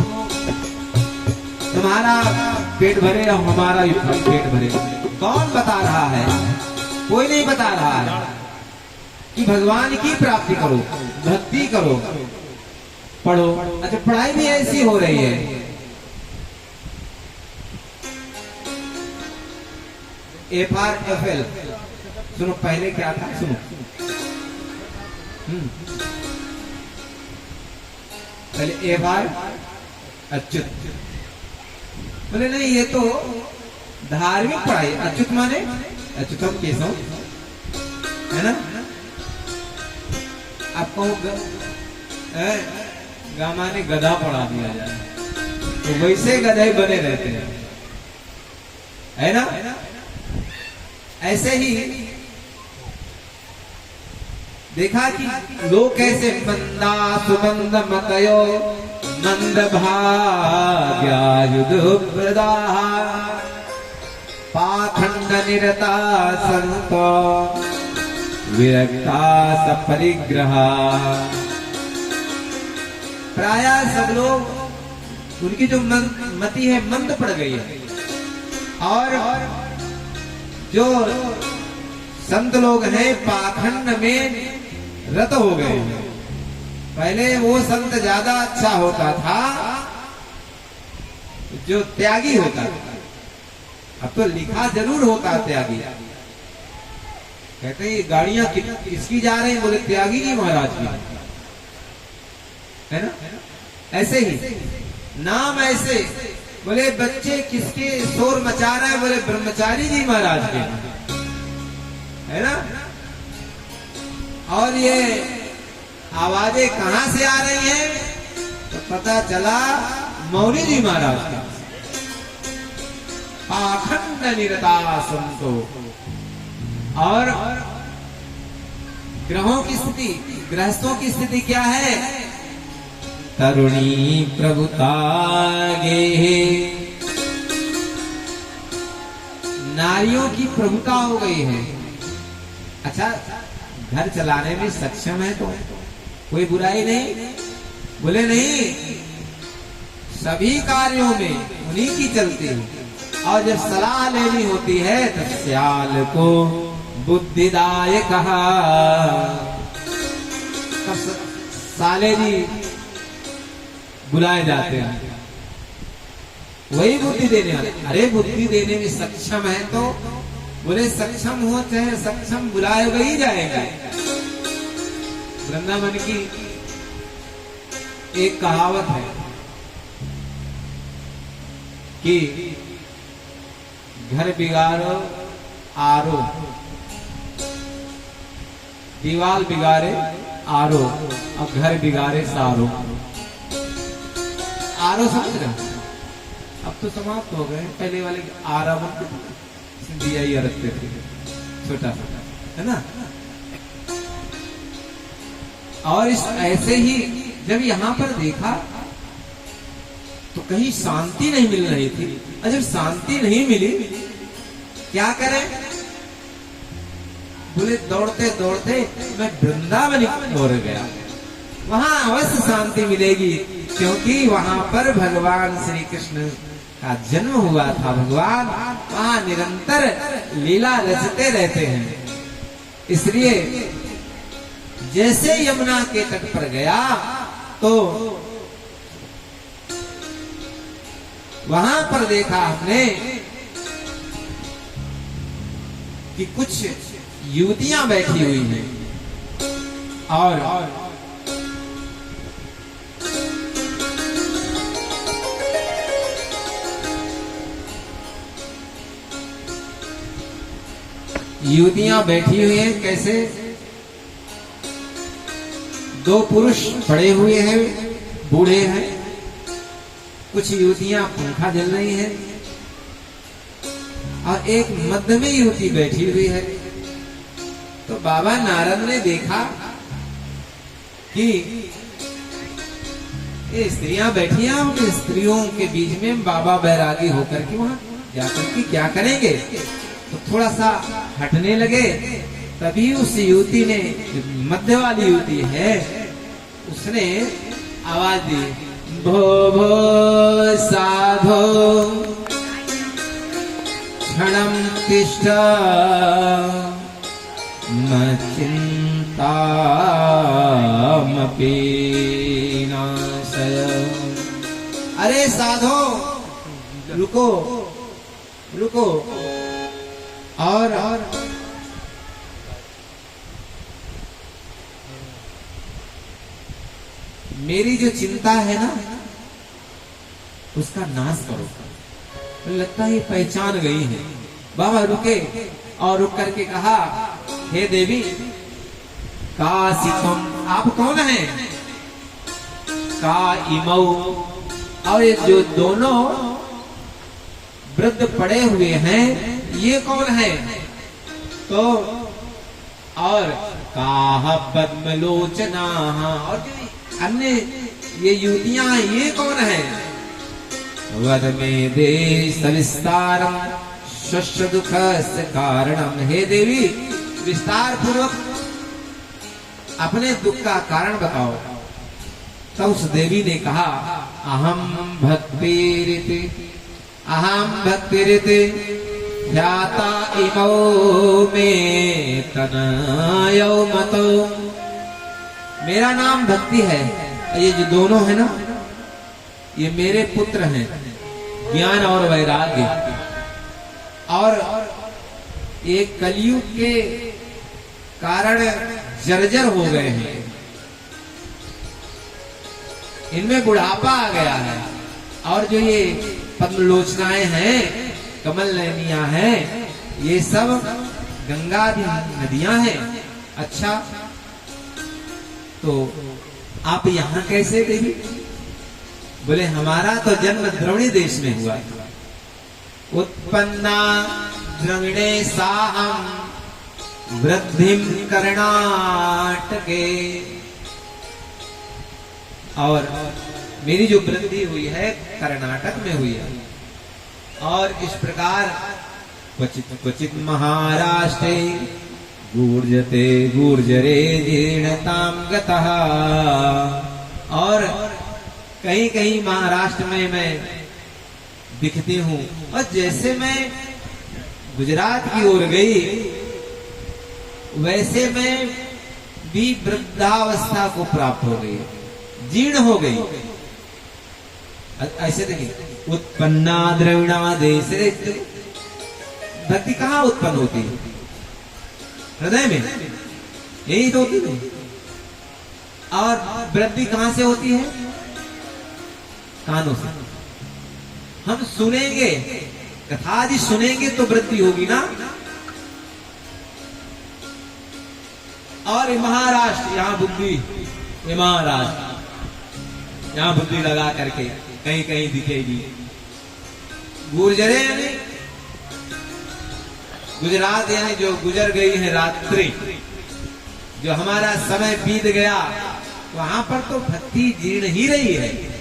तुम्हारा पेट भरे और हमारा पेट भरे, कौन बता रहा है? कोई नहीं बता रहा है कि भगवान की प्राप्ति करो, भक्ति करो, पढ़ो। अच्छा पढ़ाई भी ऐसी हो रही है FRFL। सुनो पहले क्या था, सुनो। पहले FR अच्युत। बोले नहीं ये तो धार्मिक पढ़ाई। अच्युत माने अच्युतम केशव, है ना। आपको गा माने गधा पढ़ा दिया जाए तो वैसे गधे बने रहते हैं, है ना। ऐसे ही देखा कि लोग कैसे मंदा सुमंद मतयो मंद भाग्यायुध प्रदा पाखंड निरता संतो विरक्ता सपरिग्रह। प्राय सब लोग उनकी जो मति है मंद पड़ गई है, और जो संत लोग हैं पाखंड में रत हो गए हैं। पहले वो संत ज्यादा अच्छा होता था जो त्यागी होता था। अब तो लिखा जरूर होता त्यागी। कहते हैं ये गाड़ियां किसकी जा रही हैं, बोले त्यागी जी महाराज की, है ना। ऐसे ही नाम ऐसे, बोले बच्चे किसके शोर मचा रहे हैं, बोले ब्रह्मचारी जी महाराज के, है ना। और ये आवाजें कहां से आ रही हैं, तो पता चला मौनी जी महाराज का। पाखंड निरता संतो। और ग्रहों की स्थिति, गृहस्थों की स्थिति क्या है, तरुणी प्रभुतागे। नारियों की प्रभुता हो गई है। अच्छा घर चलाने में सक्षम है तो कोई बुराई नहीं, बोले नहीं, सभी कार्यों में उन्हीं की चलती है। और जब सलाह लेनी होती है तो सियाल को बुद्धिदाय कहा। तब साले जी बुलाए जाते हैं, वही बुद्धि देने वाले। अरे बुद्धि देने में सक्षम है तो बोले सक्षम हो चाहे सक्षम बुलाए वही जाएगा। वृंदावन की एक कहावत है कि घर बिगाड़ो आरो, दीवाल बिगाड़े आरो, और घर बिगाड़े सारो। आरो समझ रहे, अब तो समाप्त हो गए। पहले वाले आरा बनते दिया ही रखते थे छोटा सा, है ना। और इस ऐसे ही जब यहाँ पर देखा तो कहीं शांति नहीं मिल रही थी। और जब शांति नहीं मिली क्या करें, बोले दौड़ते दौड़ते मैं वृंदावन दौड़ गया। वहां अवश्य शांति मिलेगी, क्योंकि वहां पर भगवान श्री कृष्ण का जन्म हुआ था। भगवान वहां निरंतर लीला रचते रहते हैं। इसलिए जैसे यमुना के तट पर गया तो वहां पर देखा हमने कि कुछ युवतियां बैठी हुई हैं, और युवतियां बैठी हुई हैं। कैसे, दो पुरुष खड़े हुए हैं, बूढ़े हैं। कुछ युवतियां पंखा जल रही हैं, और एक मध्य में युवती बैठी हुई है। तो बाबा नारद ने देखा कि ये स्त्रियां बैठी हैं, उन स्त्रियों के बीच में बाबा बैरागी होकर के वहां जाकर के क्या करेंगे, तो थोड़ा सा हटने लगे। तभी उस युवती ने, मध्य वाली युवती है, उसने आवाज दी, भो भो साधो क्षणं तिष्ठ मचिंतामपि नाशय। अरे साधो रुको रुको, और मेरी जो चिंता है ना उसका नाश करो। तो लगता है ये पहचान गई है। बाबा रुके और रुक करके कहा, हे देवी काशी तुम आप कौन हैं? का इमौ, और ये जो दोनों वृद्ध पड़े हुए हैं ये कौन है? तो और काह पद्मलोचना, और जो अन्य ये युवतियां ये कौन है? वद में दे सविस्तारम शस्य दुख से कारणम, हे देवी विस्तार पूर्वक अपने दुख का कारण बताओ। तब उस देवी ने कहा, अहम भक्तिरिति ध्याता इमौ में तनयो मतो, मेरा नाम भक्ति है। ये जो दोनों है ना ये मेरे पुत्र हैं, ज्ञान और वैराग्य, और ये कलयुग के कारण जर्जर हो गए हैं, इनमें बुढ़ापा आ गया है। और जो ये पद्मलोचनाएं हैं, कमल नयनियां हैं, ये सब गंगा नदियां हैं। अच्छा तो आप यहाँ कैसे देवी? बोले हमारा तो जन्म द्रविड़ देश में हुआ। उत्पन्ना द्रविणे साहम वृद्धिम कर्णाटके, और मेरी जो वृद्धि हुई है कर्नाटक में हुई है। और इस प्रकार क्वचित क्वचित महाराष्ट्रे गूर्जते गूर्जरे जीर्णताम गतः, और कहीं कहीं महाराष्ट्र में मैं दिखती हूँ। और जैसे मैं गुजरात की ओर गई वैसे मैं भी वृद्धावस्था को प्राप्त हो गई, जीर्ण हो गई। ऐसे देखिए, उत्पन्ना द्रविणा देश, भक्ति कहाँ उत्पन्न होती है? हृदय में, यही तो होती है। और वृद्धि कहां से होती है? कानों से। हम सुनेंगे, कथा जी सुनेंगे तो वृद्धि होगी ना। और महाराष्ट्र यहाँ बुद्धि, ये महाराष्ट्र यहाँ बुद्धि लगा करके कहीं कहीं दिखेगी। गुर्जरे यानी गुजरात, यानी जो गुजर गई है रात्रि, जो हमारा समय बीत गया, वहां पर तो भक्ति जीर्ण ही रही है।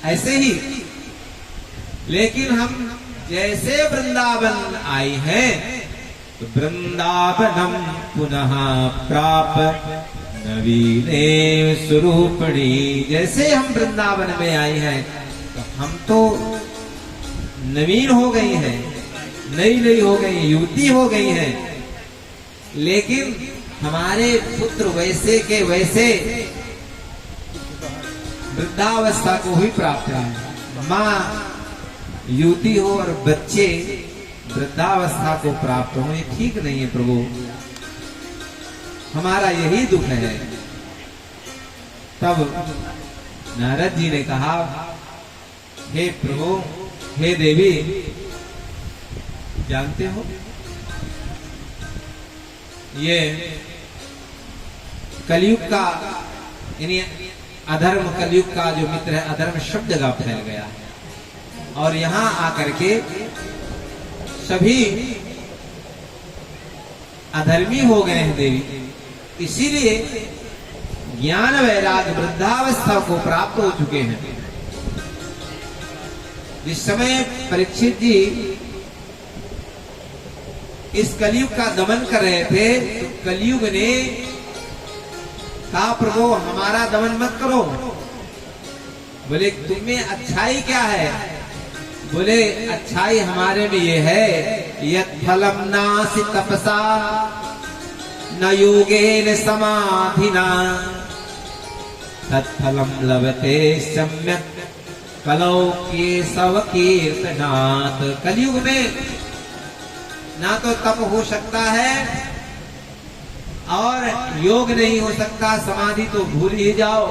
ऐसे ही लेकिन हम जैसे वृंदावन आई हैं तो वृंदावनम पुनः प्राप्त नवीने स्वरूपणी, जैसे हम वृंदावन में आई हैं तो हम तो नवीन हो गई हैं, नई नई हो गई, युवती हो गई हैं। लेकिन हमारे पुत्र वैसे के वैसे वृद्धावस्था को ही प्राप्त है। माँ युवती हो और बच्चे वृद्धावस्था को प्राप्त हो, ये ठीक नहीं है प्रभु, हमारा यही दुख है। तब नारद जी ने कहा, हे प्रभु, हे देवी, जानते हो ये कलयुग का, यानी अधर्म कलयुग का जो मित्र है, अधर्म सब जगह फैल गया है। और यहाँ आकर के सभी अधर्मी हो गए हैं देवी। इसीलिए ज्ञान वैराग्य वृद्धावस्था को प्राप्त हो चुके हैं। जिस समय परीक्षित जी इस कलयुग का दमन कर रहे थे तो कलयुग ने कहा, प्रभु हमारा दमन मत करो। बोले तुम्हें अच्छाई क्या है? बोले अच्छाई हमारे में ये है, यत् फलम नासि तपसा न योगेन समाधिना तत्फलम लभते सम्यक कलौ केशव कीर्तनात्। कलयुग में ना तो तप हो सकता है और योग नहीं हो सकता, समाधि तो भूल ही जाओ।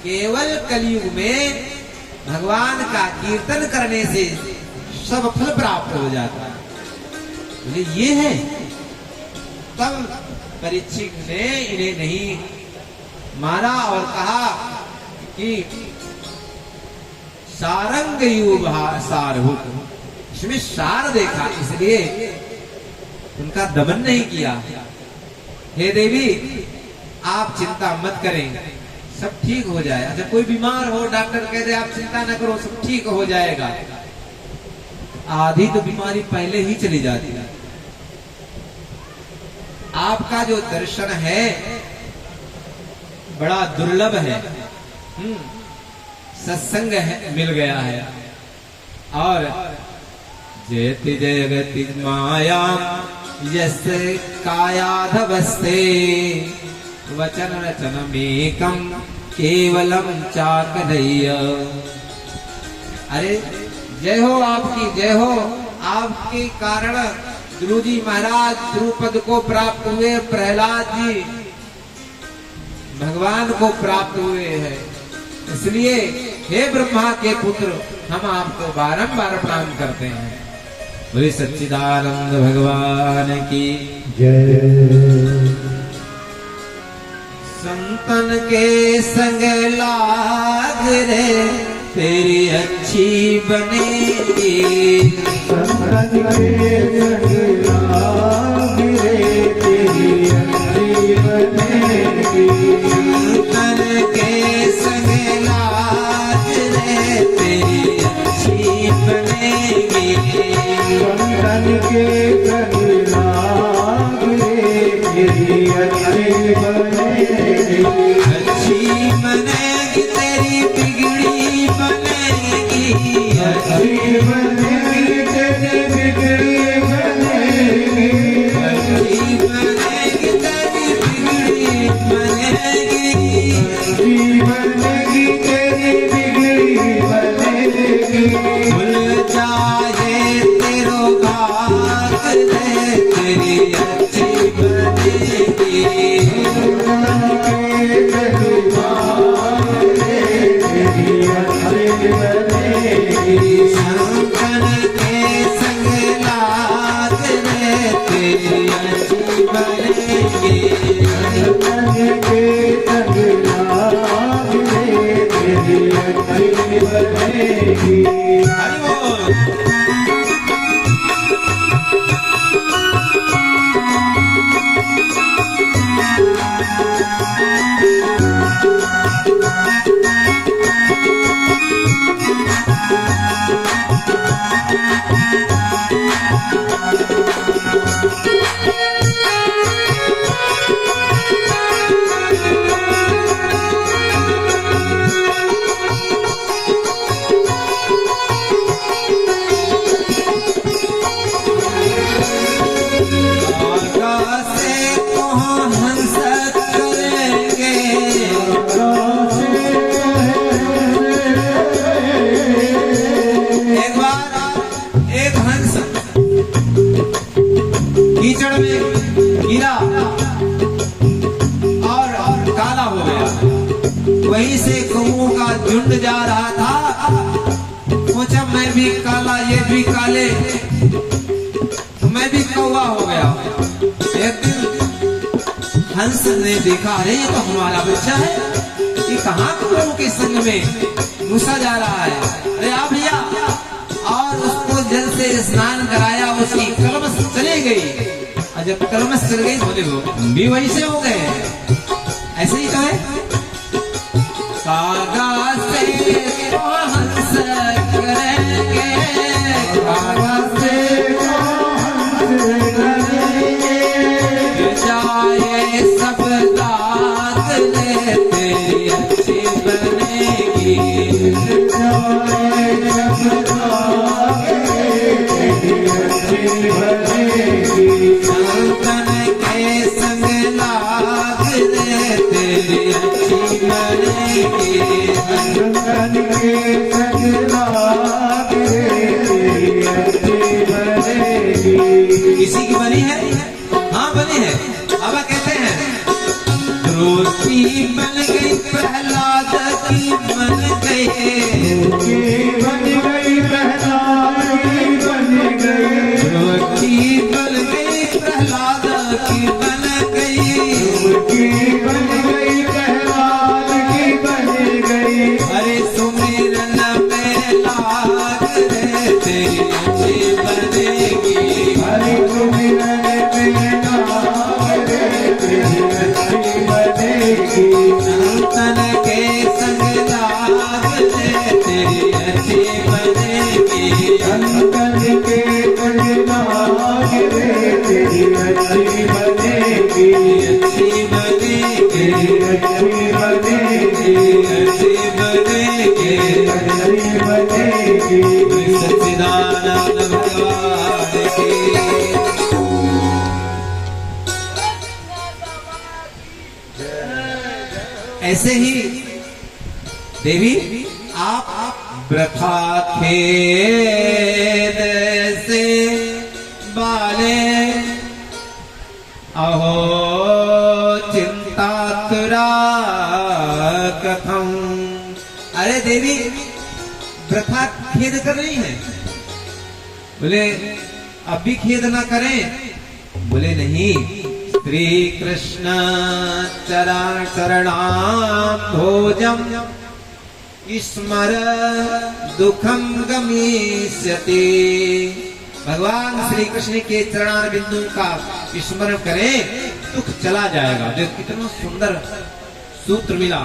केवल कलयुग में भगवान का कीर्तन करने से सब फल प्राप्त हो जाता है। बोले ये है। तब परीक्षित ने इन्हें नहीं मारा और कहा कि सारंग सारहु, इसमें सार देखा, इसलिए उनका दमन नहीं किया। हे देवी आप चिंता मत करें, सब ठीक हो जाए। अच्छा कोई बीमार हो, डॉक्टर कह दे आप चिंता न करो सब ठीक हो जाएगा, आधी तो बीमारी पहले ही चली जाती है। आपका जो दर्शन है बड़ा दुर्लभ है, सत्संग है, मिल गया है। और जयति जयगति माया यस कायाधवस्ते वचन रचनमेकं केवलम चाकनय्य। अरे जय हो आपकी, जय हो। आपके कारण ध्रुव जी महाराज द्रुपद को प्राप्त हुए, प्रहलाद जी भगवान को प्राप्त हुए हैं। इसलिए हे ब्रह्मा के पुत्र हम आपको बारंबार प्रणाम करते हैं। बोले सच्चिदानंद भगवान की जय। संतन के संग लाग रे तेरी अच्छी बनेगी, संतन के संग लाग रे तेरी अच्छी बनेगी, संतन के संग लाग रे तेरी अच्छी बनेगी, संतन के संग लाग रे तेरी अच्छी बनेगी, अच्छी बनेगी तेरी बिगड़ी बनेगी, अच्छी बनेगी तेरी बिगड़ी बनेगी, अच्छी बनेगी तेरी बिगड़ी बनेगी, अच्छी बनेगी तेरी बिगड़ी बनेगी, भूल जाए तेरो भाग रे तेरी अच्छी बनेगी, संतन के संग लाग रे तेरी अच्छी बनेगी, हरि बोल। कीचड़ में गिरा और काला हो गया। वहीं से कौओं का झुंड जा रहा था, सोचा मैं भी काला ये भी काले, मैं भी कौवा हो गया। एक दिन हंस ने देखा अरे ये तो हमारा बच्चा है, ये कहाँ कौओं के संग में घुसा जा रहा है। अरे आ भैया, और उसको जल से स्नान कराया, उसकी कलमश चली गई। और जब कलमश चल गई बोले वो भी वही से हो गए, ऐसे ही तो है। कागा से तो हंस करेंगे, कागा से तो हंस करेंगे, जाए सब दाग ले तेरी अच्छी बनेगी, जाए सब दाग ले तेरी अच्छी बनेगी, संतन के संग लाग रे तेरी अच्छी बनेगी, संतन के संग लाग रे तेरी अच्छी बनेगी, किसी की बनी है? हाँ बनी है। अब कहते हैं द्रौपदी बन गई प्रहलाद की बन गई, बन गई प्रहलाद की बन गई, द्रौपदी बन गई प्रहलाद की बन गई, बन गई प्रहलाद की बन गई। अरे सुमिरन में लाग रे तेरी अच्छी बनेगी, हरि सुमिरन में लाग रे तेरी अच्छी बनेगी, संतन के संग लाग रे तेरी अच्छी बनेगी, संतन के संग लाग रे तेरी अच्छी बनेगी, अच्छी बनेगी, अच्छी बनेगी, अच्छी बनेगी, अच्छी बनेगी। सच्चिदानंद भगवान की। ऐसे ही देवी आप वृथा खेद से बाले अहो चिंता तुरा कथम। अरे देवी वृथा खेद कर रही है? बोले अब भी खेद ना करें। बोले नहीं, श्री कृष्ण चरणाम भोजम स्मर दुखम गमिष्यति। भगवान श्री कृष्ण के चरणार बिंदु का स्मरण करें, दुख चला जाएगा। जो कितना सुंदर सूत्र मिला।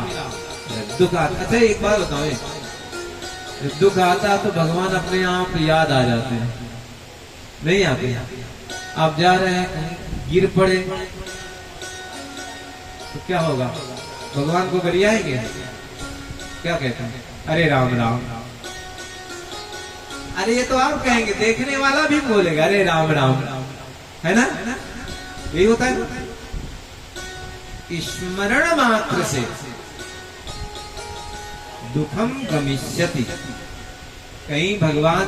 दुख आता, अच्छा एक बात बताओ, जब दुख आता तो भगवान अपने आप याद आ जाते हैं, नहीं आते? आप जा रहे हैं कहीं गिर पड़े तो क्या होगा? भगवान को गरियाएंगे? क्या कहते हैं? अरे राम राम। अरे ये तो आप कहेंगे, देखने वाला भी बोलेगा अरे राम राम, है ना? यही होता है। स्मरण मात्र से दुखम गमिष्यति। कहीं भगवान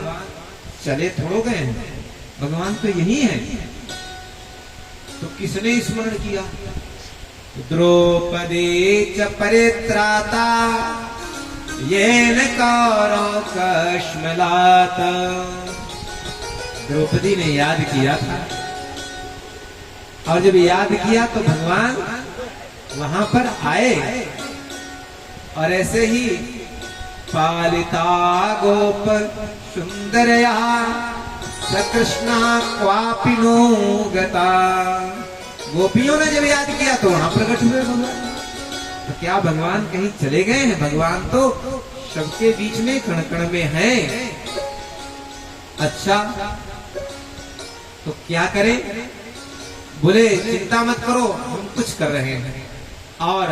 चले थोड़ो गए हैं, भगवान तो यही है। तो किसने स्मरण किया? द्रौपदी च परित्राता येन कौरव कश्मलात। द्रौपदी ने याद किया था, और जब याद किया तो भगवान वहां पर आए। और ऐसे ही पालिता गोप सुंदरया सकृष्णा क्वापिनो गता। गोपियों ने जब याद किया तो वहां प्रकट हुए भगवान। तो क्या भगवान कहीं चले गए हैं? भगवान तो सबके बीच में कण कण में हैं। अच्छा तो क्या करें? बोले चिंता मत करो, हम कुछ कर रहे हैं। और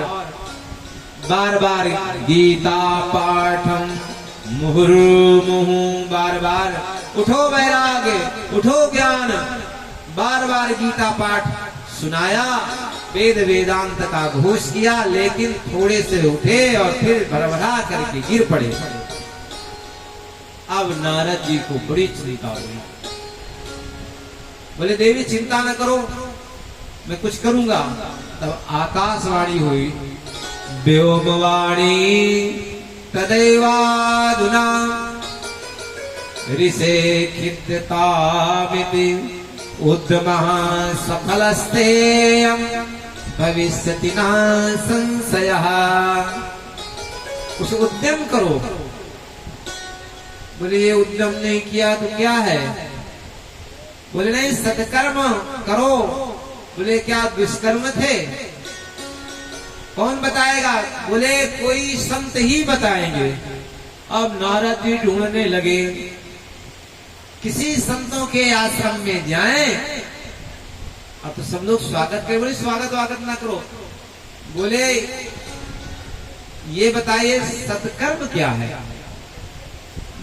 बार बार गीता पाठम मुहुर्मुहु, बार बार उठो वैराग्य, उठो ज्ञान, बार बार गीता पाठ सुनाया, वेद वेदांत का घोष किया। लेकिन थोड़े से उठे और फिर भरभरा करके गिर पड़े। अब नारद जी को बड़ी चिंता हुई। बोले देवी चिंता न करो, मैं कुछ करूंगा। तब आकाशवाणी हुई, व्योमवाणी तदैवाधुना ऋषे खिद्यतामिति उद्यमः सफलस्तेयं भविष्यति न संशयः। उस उद्यम करो। बोले ये उद्यम नहीं किया तो क्या है? बोले नहीं, सत्कर्म करो। बोले क्या दुष्कर्म थे? कौन बताएगा? बोले कोई संत ही बताएंगे। अब नारद जी ढूंढने लगे, किसी संतों के आश्रम में जाएं। अब तो सब लोग स्वागत करें। बोले स्वागत ना करो। बोले ये बताइए सत्कर्म क्या है?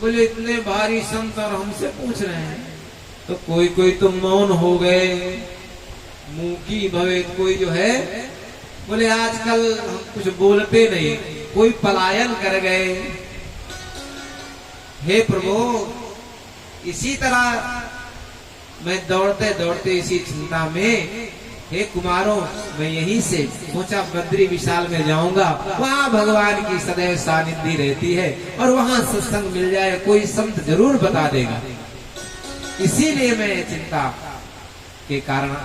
बोले इतने भारी संत और हमसे पूछ रहे हैं। तो कोई तो मौन हो गए, मुंह की भवे। कोई जो है बोले आजकल हम कुछ बोलते नहीं, कोई पलायन कर गए। हे प्रभु, इसी तरह मैं दौड़ते दौड़ते इसी चिंता में, हे कुमारों, मैं यहीं से सोचा बद्री विशाल में जाऊंगा, वहां भगवान की सदैव सानिध्य रहती है और वहां सत्संग मिल जाए, कोई संत जरूर बता देगा। इसीलिए मैं चिंता के कारण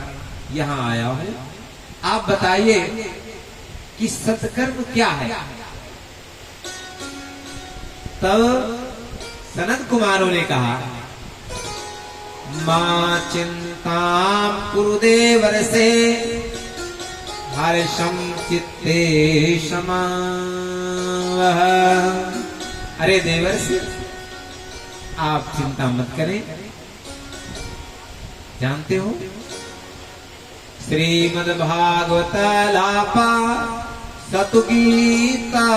यहाँ आया हूँ। आप बताइए कि सत्कर्म क्या है? तब सनत कुमारों ने कहा, मां चिंता कुरुदेवर से हर्षम चित्ते क्षमा। अरे देवर से आप चिंता मत करें। जानते हो श्रीमद् भागवत लापा सतुगीता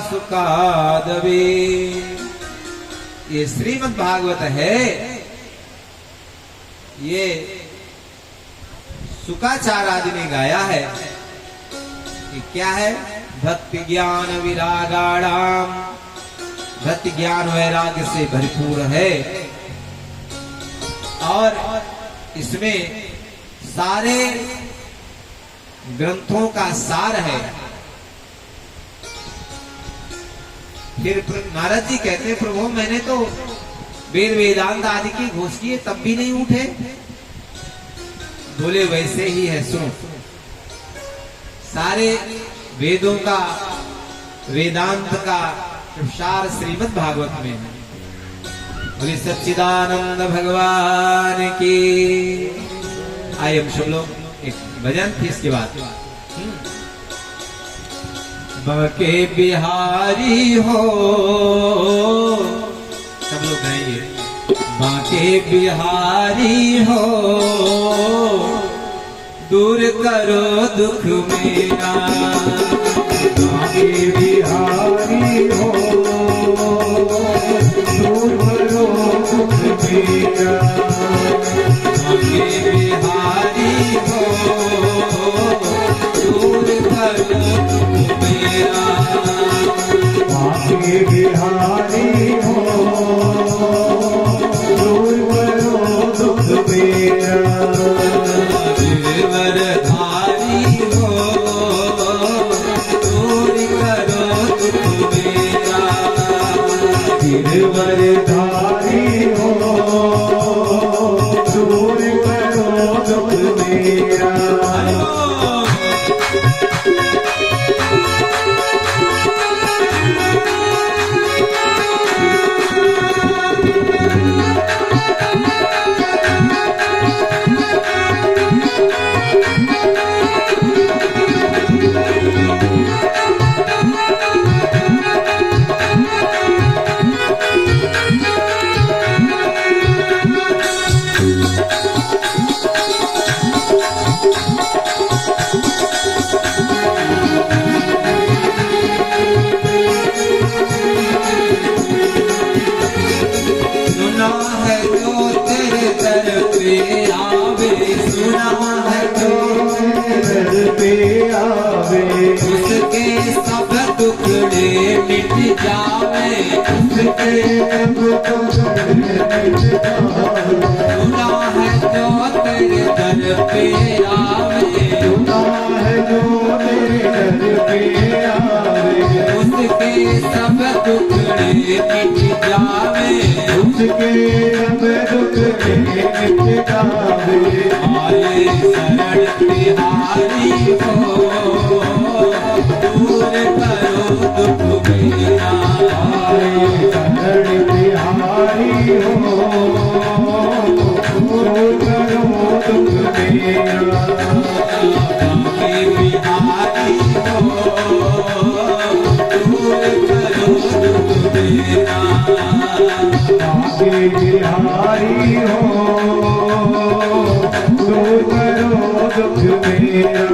सुकादवे, ये श्रीमद् भागवत है। ये सुकाचार आदि ने गाया है। ये क्या है? भक्ति ज्ञान विरागाणाम, भक्ति ज्ञान वैराग्य से भरपूर है और इसमें सारे ग्रंथों का सार है। फिर नारद जी कहते हैं, प्रभु मैंने तो वेद वेदांत आदि की घोष किए तब भी नहीं उठे। बोले वैसे ही है, सुनो। सारे वेदों का वेदांत का सार श्रीमद् भागवत में है। बोले सच्चिदानंद भगवान की। आइए हम सब लोग एक भजन, फिर इसके बाद बके बिहारी हो, सब लोग गाएंगे। बाके बिहारी हो, दूर करो दुख मेरा। बाके बिहारी हो, दूर करो दुख मेरा। बाके बिहारी हो, दूर करो दुख मेरा। बाके बिहारी हो, दूर करो दुख मेरा। गिरवरधारी हो, दूर करो दुख मेरा। गिरवरधारी हो, दूर करो दुख मेरा। सुना है जो तेरे दर पे आवे, सुना है जो दर पे आवे, उसके सब टुकड़े मिट जावे। उसके अब टुकड़े मिट जावे। सुना है जो तेरे दर पे आवे, सुना है जो तेरे दर पे आवे, उसके सब टुकड़े मिट जावे। उसके अब टुकड़े मिट जावे। आए शरण बिहारी हो, दूर करो दुख मेरा। आए शरण बिहारी हो, दूर करो दुख मेरा। बाके बिहारी हो, दूर करो दुख मेरा। बाके बिहारी हो, दूर करो दुख मेरा।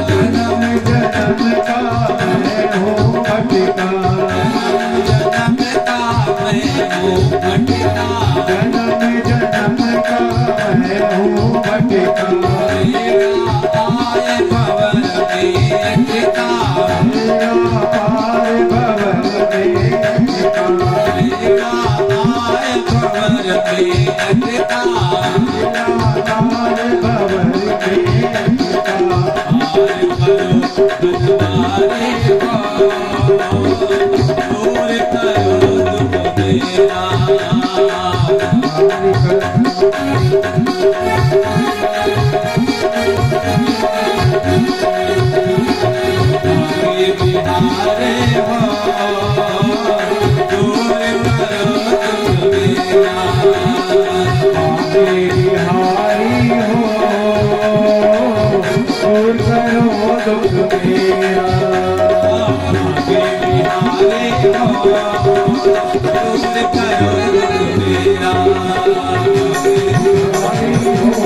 जन्म जन्म का मैं हूँ भटका, मैं हूँ भटका, जन्म जन्म का मैं हूँ भटका, मेरा आए भवन में अटका, मेरा पार भवन में अटका, मेरा आए भवन में अटका, मेरा पार भवन में अटका, पार करो बनवारे को, दूर करो दुख मेरा। आगे बिहारे हो, दूर करो दुख मेरा। आगे बिहारी हो, दूर करो दुख मेरा, आगे बिहारे हो, दूर करो दुख मेरा। बिहारी हो,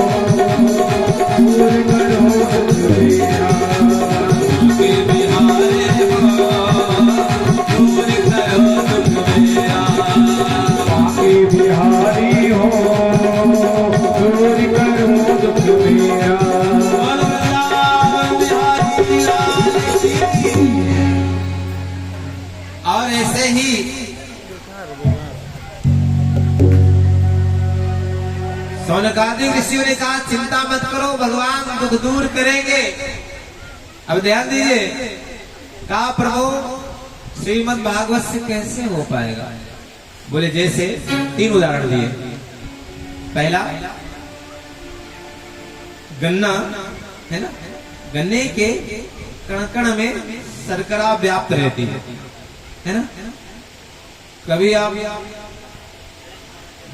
दूर करो दुख मेरा, आगे बिहारे हो, दूर करो दुख मेरा। आगे बिहारी हो, दूर करो दुख मेरा। बोलो राम बिहारी लाल की। और ऐसे ही सौनकादिक ऋषियों ने कहा चिंता मत करो, भगवान दुख दूर करेंगे। अब ध्यान दीजिए, कहा प्रभु श्रीमद् भागवत से कैसे हो पाएगा? बोले जैसे 3 उदाहरण दिए। पहला, गन्ना है ना, गन्ने के कण कण में शर्करा व्याप्त रहती है ना। कभी आप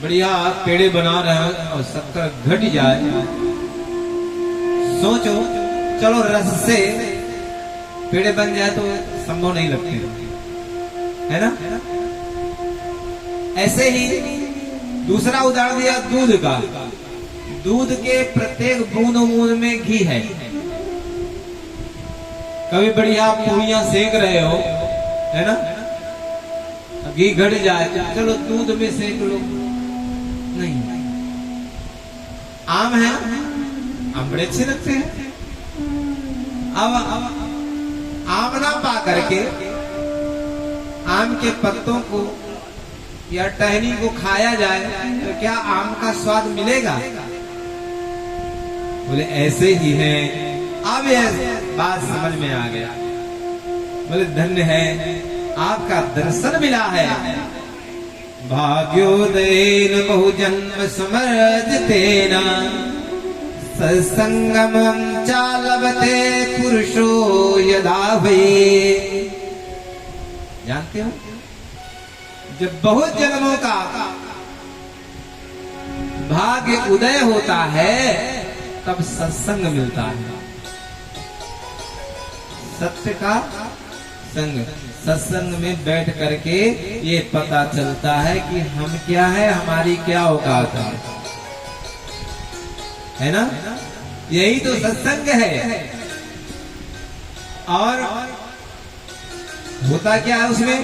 बढ़िया पेड़े बना रहे हैं और शक्कर घट जाए, सोचो चलो रस से पेड़े बन जाए तो संभव नहीं लगते, है ना। ऐसे ही दूसरा उदाहरण दिया दूध का। दूध के प्रत्येक बूंद बूंद में घी है। कभी बढ़िया पूरियां सेक रहे हो, है ना, घी घट जाए चलो दूध में सेक लो, नहीं। आम है, आम बड़े अच्छे लगते हैं। अब आम ना पा करके आम के पत्तों को या टहनी को खाया जाए तो क्या आम का स्वाद मिलेगा? बोले ऐसे ही है। अब यह बात समझ में आ गया। बोले धन्य है, आपका दर्शन मिला है। भाग्योदयेन बहु जन्म समर्जितेन सत्संगमं च लभते पुरुषो यदा वे। जानते हो, जब बहुत जन्मों का भाग्य उदय होता है तब सत्संग मिलता है। सत्य का संग, सत्संग में बैठ करके ये पता चलता है कि हम क्या है, हमारी क्या औकात है ना। यही तो सत्संग है। और होता क्या है उसमें?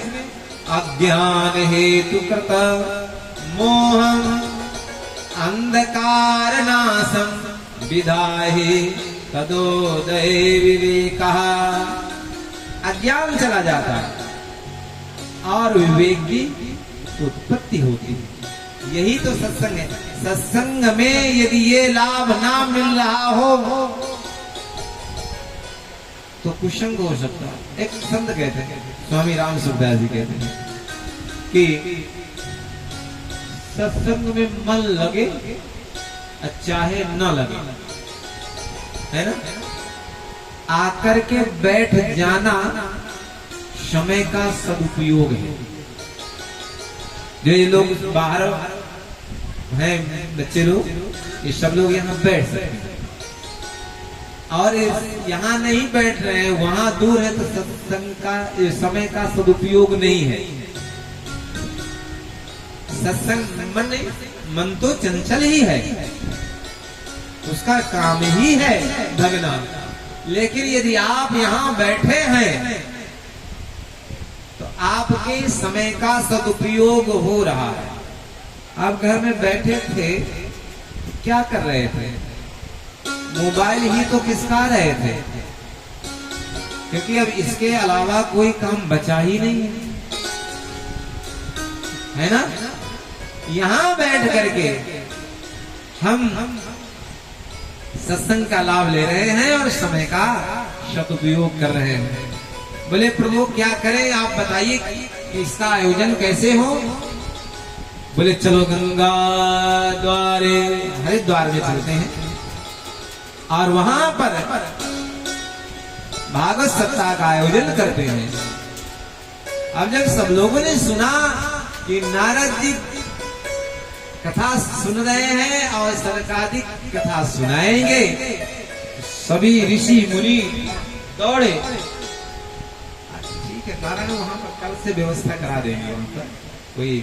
अज्ञान हेतु कृत मोहम अंधकार नाशम विधाहि तदोदय विवेका। अज्ञान चला जाता है और विवेक की उत्पत्ति होती है। यही तो सत्संग है। सत्संग में यदि ये लाभ ना मिल रहा हो तो कुसंग हो सकता है। एक संत कहते हैं, स्वामी राम सुखदास जी कहते हैं कि सत्संग में मन लगे चाहे न लगे, है ना, आकर के बैठ जाना समय का सदुपयोग है। जो ये लोग बाहर हैं, बच्चे लोग, ये सब लोग यहाँ बैठ सकते हैं और यहाँ नहीं बैठ रहे हैं, वहां दूर है तो सत्संग का समय का सदुपयोग नहीं है। सत्संग मन नहीं, मन तो चंचल ही है, उसका काम ही है भगना। लेकिन यदि आप यहाँ बैठे हैं तो आपके समय का सदुपयोग हो रहा है। आप घर में बैठे थे, क्या कर रहे थे? मोबाइल ही तो खिसका रहे थे, क्योंकि अब इसके अलावा कोई काम बचा ही नहीं है ना। यहां बैठ करके हम सत्संग का लाभ ले रहे हैं और समय का सदुपयोग कर रहे हैं। बोले प्रभु क्या करें, आप बताइए कि इसका आयोजन कैसे हो? बोले चलो गंगा द्वारे, हरिद्वार में चलते हैं और वहां पर भागवत सप्ताह का आयोजन करते हैं। अब जब सब लोगों ने सुना कि नारद जी कथा सुन रहे हैं और सरकादिक कथा सुनाएंगे, सभी ऋषि मुनि दौड़े। ठीक है, नारायण वहां पर कल से व्यवस्था करा देंगे, वहां पर कोई,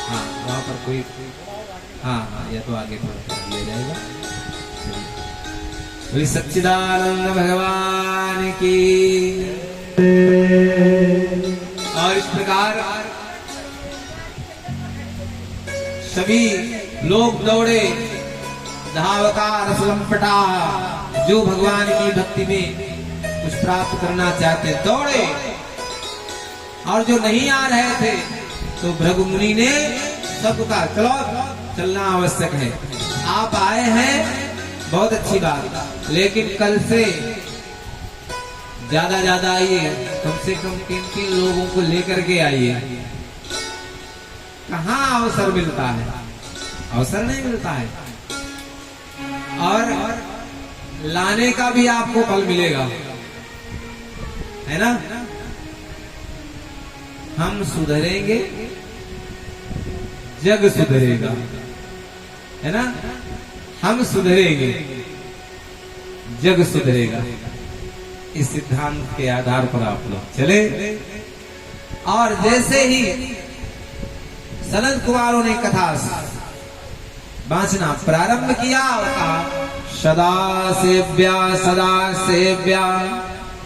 हाँ वहां पर कोई, हाँ या तो आगे थोड़ा दिया जाएगा। बोले सच्चिदानंद भगवान की। और इस प्रकार सभी लोग दौड़े, धावता रसलंपटा, जो भगवान की भक्ति में कुछ प्राप्त करना चाहते दौड़े, और जो नहीं आ रहे थे तो भृगु मुनि ने सबका चलो चलना आवश्यक है। आप आए हैं बहुत अच्छी बात, लेकिन कल से ज्यादा आइए, कम से कम 3 लोगों को लेकर के आइए। कहाँ अवसर मिलता है? अवसर नहीं मिलता है। और लाने का भी आपको फल मिलेगा, है ना। हम सुधरेंगे, जग सुधरेगा, है ना। हम सुधरेंगे, जग सुधरेगा। इस सिद्धांत के आधार पर आप लोग चले। और जैसे ही सनत कुमारों ने कथा वाचना प्रारंभ किया, सदा सेव्या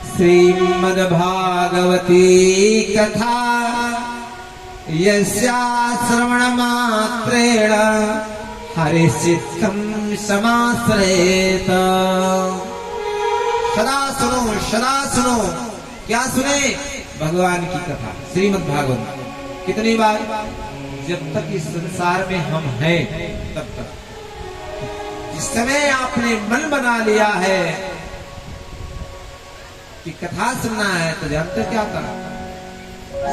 श्रीमद्भागवती कथा, यस्या श्रवण मात्रेण हरिचित्तम समाश्रयेत। सदा सुनो। क्या सुने? भगवान की कथा, श्रीमद् भागवत। कितनी बार? जब तक इस संसार में हम हैं तब तक। जिस समय आपने मन बना लिया है कि कथा सुनना है, तो जानते क्या करा?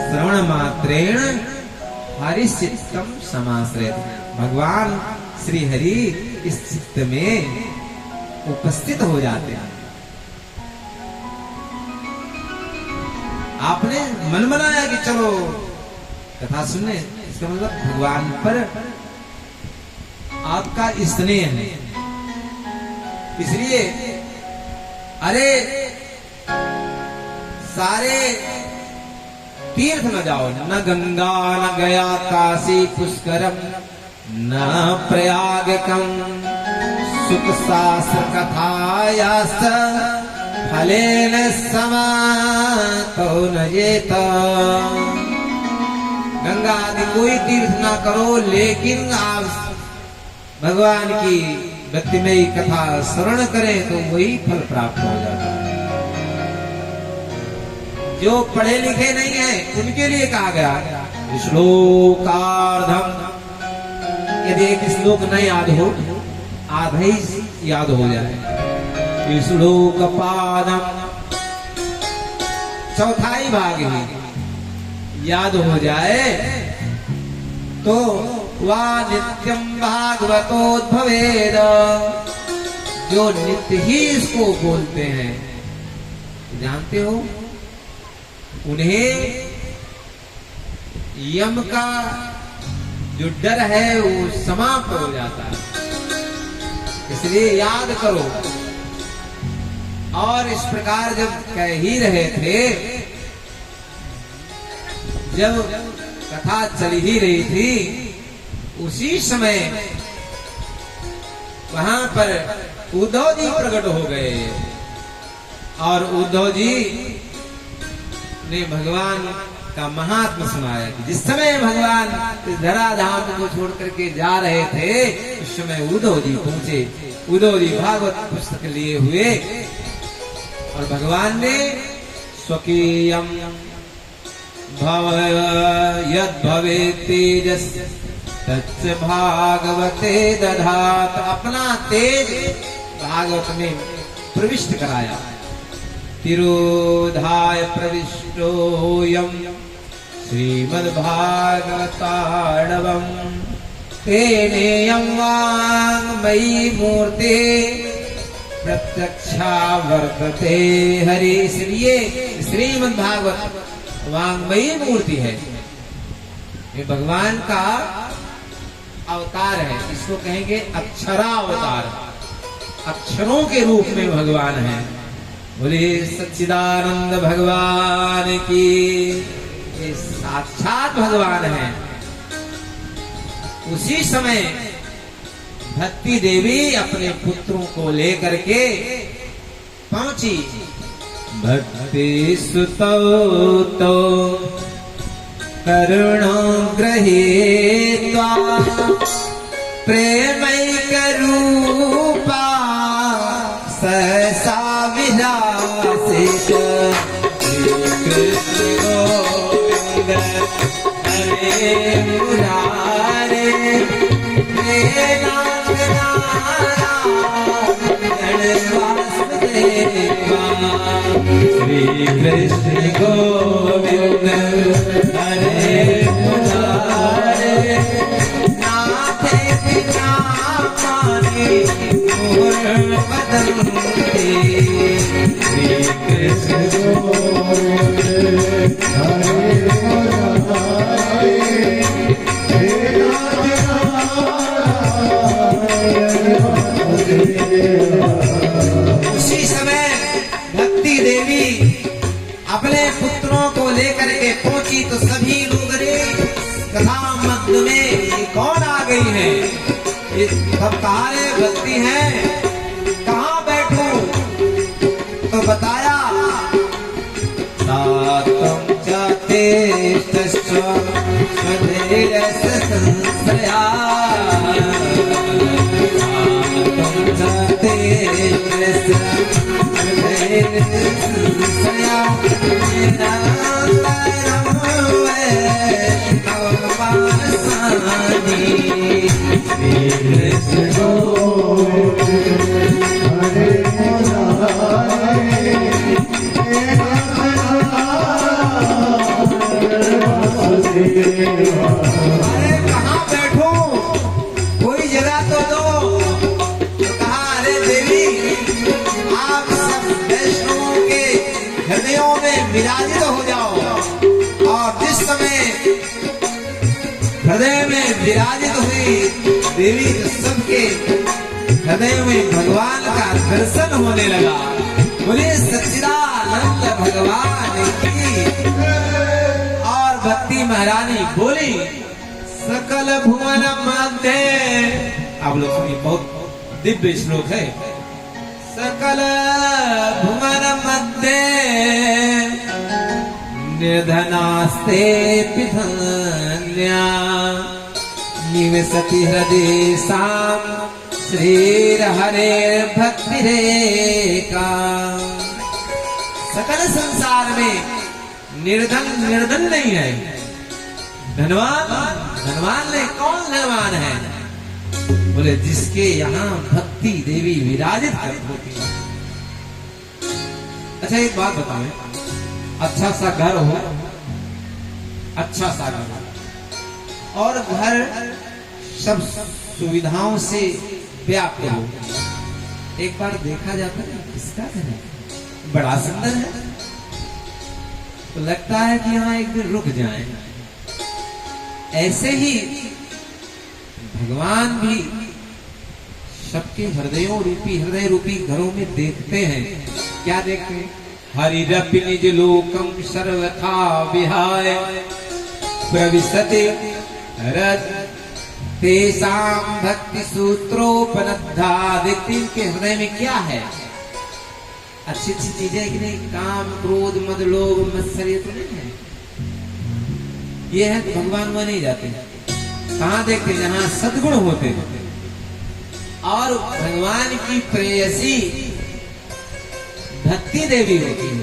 श्रवण मात्रेण हरिचित्तम समाश्रयेत। भगवान श्री हरि इस चित्त में उपस्थित हो जाते हैं। आपने मन बनाया कि चलो कथा सुनने, इसका मतलब भगवान पर आपका स्नेह है। इसलिए अरे सारे तीर्थ न जाओ, न गंगा न गया काशी पुष्करम न प्रयागकम, सुख शास्त्र कथायास फलेन समातो न येत। गंगा आदि कोई तीर्थ ना करो, लेकिन आप भगवान की भक्तिमयी कथा श्रवण करें तो वही फल प्राप्त हो जाता है। जो पढ़े लिखे नहीं है उनके लिए कहा गया श्लोकार्धम। यदि एक श्लोक न याद हो, आधा ही याद हो जाए। श्लोक पादम, चौथाई भाग ही याद हो जाए तो वा नित्यम भागवतोद्भवेद। जो नित्य ही इसको बोलते हैं, जानते हो, उन्हें यम का जो डर है वो समाप्त हो जाता है। इसलिए याद करो। और इस प्रकार जब कह ही रहे थे, जब कथा चल ही रही थी, उसी समय वहां पर उद्धव जी प्रकट हो गए। और उद्धव जी ने भगवान का महात्मा सुनाया कि जिस समय भगवान इस धराधाम को छोड़ करके जा रहे थे, उस समय उद्धव जी पहुंचे। उद्धव जी भागवत पुस्तक लिए हुए और भगवान ने स्वकीयम भव यद भवे तेजस तच्च भागवते दधात, अपना तेज भागवत में प्रविष्ट कराया। तिरोधाय प्रविष्टोऽयं श्रीमद्भागवतार्णवम् तेनेयं वाङ्मयी मूर्ते प्रत्यक्षा वर्तते हरि। इसलिए श्रीमद्भागवत वाङ्मयी मूर्ति है, ये भगवान का अवतार है। इसको कहेंगे अक्षरावतार, अक्षरों के रूप में भगवान है। बोले सच्चिदानंद भगवान की, ये साक्षात भगवान है। उसी समय भक्ति देवी अपने पुत्रों को लेकर के पहुंची। भक्ति सुतो तो करुणो गृहीत्वा प्रेमैक रूपा सहसा विलासित श्री कृष्ण गोविंद हरे मुरारे नाथ नारायण वासुदेवा। श्री कृष्ण गोविंद हरे मुरारे नाथ बिना माने मोर बदंते। श्री कृष्ण गोविंद हरे मुरारे उसी समय भक्ति देवी अपने पुत्रों को लेकर के पहुंची तो सभी लोग रे कथा मध्य में ये कौन आ गई है, ये सब कहाँ रे भक्ति है, कहाँ बैठूं? तो बताया सातम जाते संशया अरे कहाँ बैठूं, कोई जगह तो दो। कहा अरे देवी आप सब वैष्णवों के हृदयों में विराजित हो जाओ। और जिस समय हृदय में विराजित हुई देवी तो सबके हृदय में भगवान का दर्शन होने लगा। बोले सच्चिदानंद भगवान की। और भक्ति महारानी बोली सकल भुवन मध्य, आप लोग सुनिए बहुत दिव्य श्लोक है। सकल भुवन मध्य निर्धनास्ते पिधन्या निवसति हृदय साम श्री हरे भक्ति रेका। सकल संसार में निर्धन नहीं है, धनवान धनवान नहीं। कौन धनवान है? बोले जिसके यहाँ भक्ति देवी विराजित होती है। अच्छा एक बात बताएं, अच्छा सा घर हो, अच्छा सा घर और घर सब सुविधाओं से व्याप्त हो, एक बार देखा जाता है किसका घर है, बड़ा सुंदर है, तो लगता है कि यहाँ एक दिन रुक जाएं। ऐसे ही भगवान भी सबके हृदय रूपी घरों में देखते हैं। क्या देखते हैं? हरिरपि निज लोकम सर्वथा विहाय प्रविशति रज तेषां भक्ति सूत्रोपनद्धा। देखते हैं इनके हृदय में क्या है, अच्छी अच्छी चीजें कि नहीं, काम क्रोध मद लोभ मत्सर्य तो नहीं है। ये है भगवान वहां नहीं जाते, कहाँ देखते, जहाँ सद्गुण होते हैं। और भगवान की प्रेयसी भक्ति देवी होती है,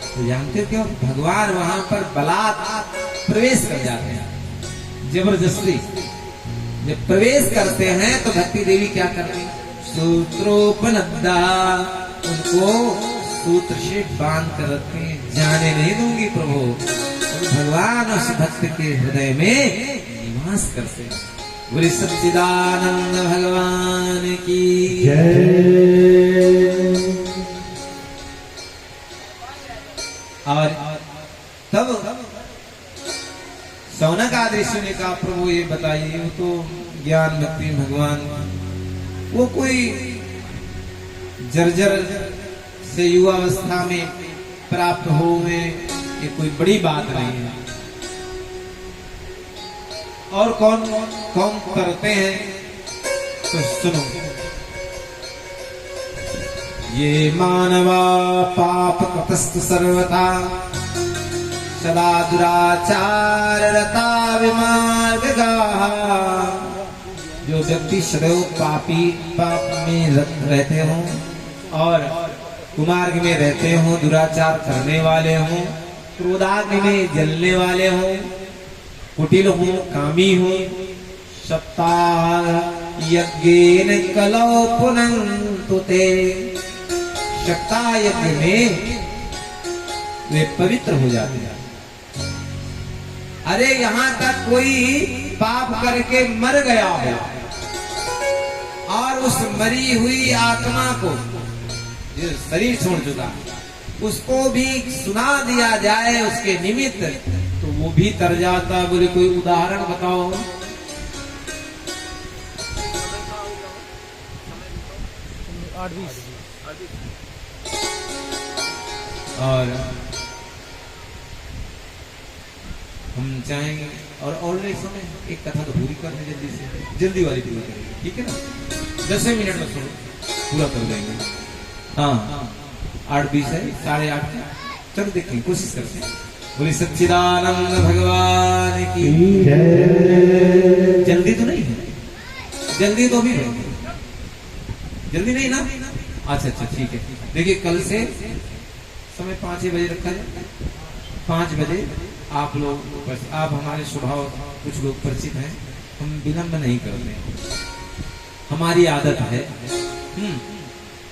तो जानते हो क्यों? भगवान वहां पर बलात् प्रवेश कर जाते हैं, जबरदस्ती। जब प्रवेश करते हैं तो भक्ति देवी क्या करती है? सूत्रोपनद्दा, उनको सूत्र से बांध कर रखते हैं, जाने नहीं दूंगी प्रभु। और भगवान उस भक्त के हृदय में निवास करते हैं। बोले सच्चिदानंद भगवान की जय। और तब सौनक आदि ने कहा, प्रभु ये बताइए, वो तो ज्ञान भक्ति भगवान, वो कोई जर्जर से युवावस्था में प्राप्त हो गए, ये कोई बड़ी बात नहीं है। और कौन कौन करते हैं तो सुनो। ये मानवा पाप तपस्तु सर्वथा सदा दुराचार रता विमार्गगाः। जो व्यक्ति सदैव पाप में रहते हों और कुमार्ग में रहते हों, दुराचार करने वाले हों, क्रोधाग्नि में जलने वाले हों, कुटिल हों, कामी हों, सप्ताह यज्ञेन कलौ पुनन्तु ते। सप्ताह यज्ञ में वे पवित्र हो जाते हैं। अरे यहाँ तक कोई पाप करके मर गया हो और उस मरी हुई आत्मा को, जो शरीर छोड़ चुका, उसको भी सुना दिया जाए उसके निमित्त, तो वो भी तर जाता। बोले कोई उदाहरण बताओ। और हम चाहेंगे और एक समय एक कथा तो पूरी करने जल्दी से, जल्दी वाली पूरी करेंगे, ठीक है ना? 10 मिनट में सुनो, पूरा कर देंगे। हाँ 8:20 है, 8:30। चलो देखें, कोशिश करते हैं। बोले सच्चिदानंद भगवान की जय। जल्दी तो नहीं है, जल्दी तो भी है, जल्दी नहीं ना? अच्छा ठीक है। देखिए कल से समय 5 बजे रखा जाए। 5 बजे आप हमारे स्वभाव कुछ लोग परिचित हैं, हम विलंब नहीं करते, हमारी आदत है।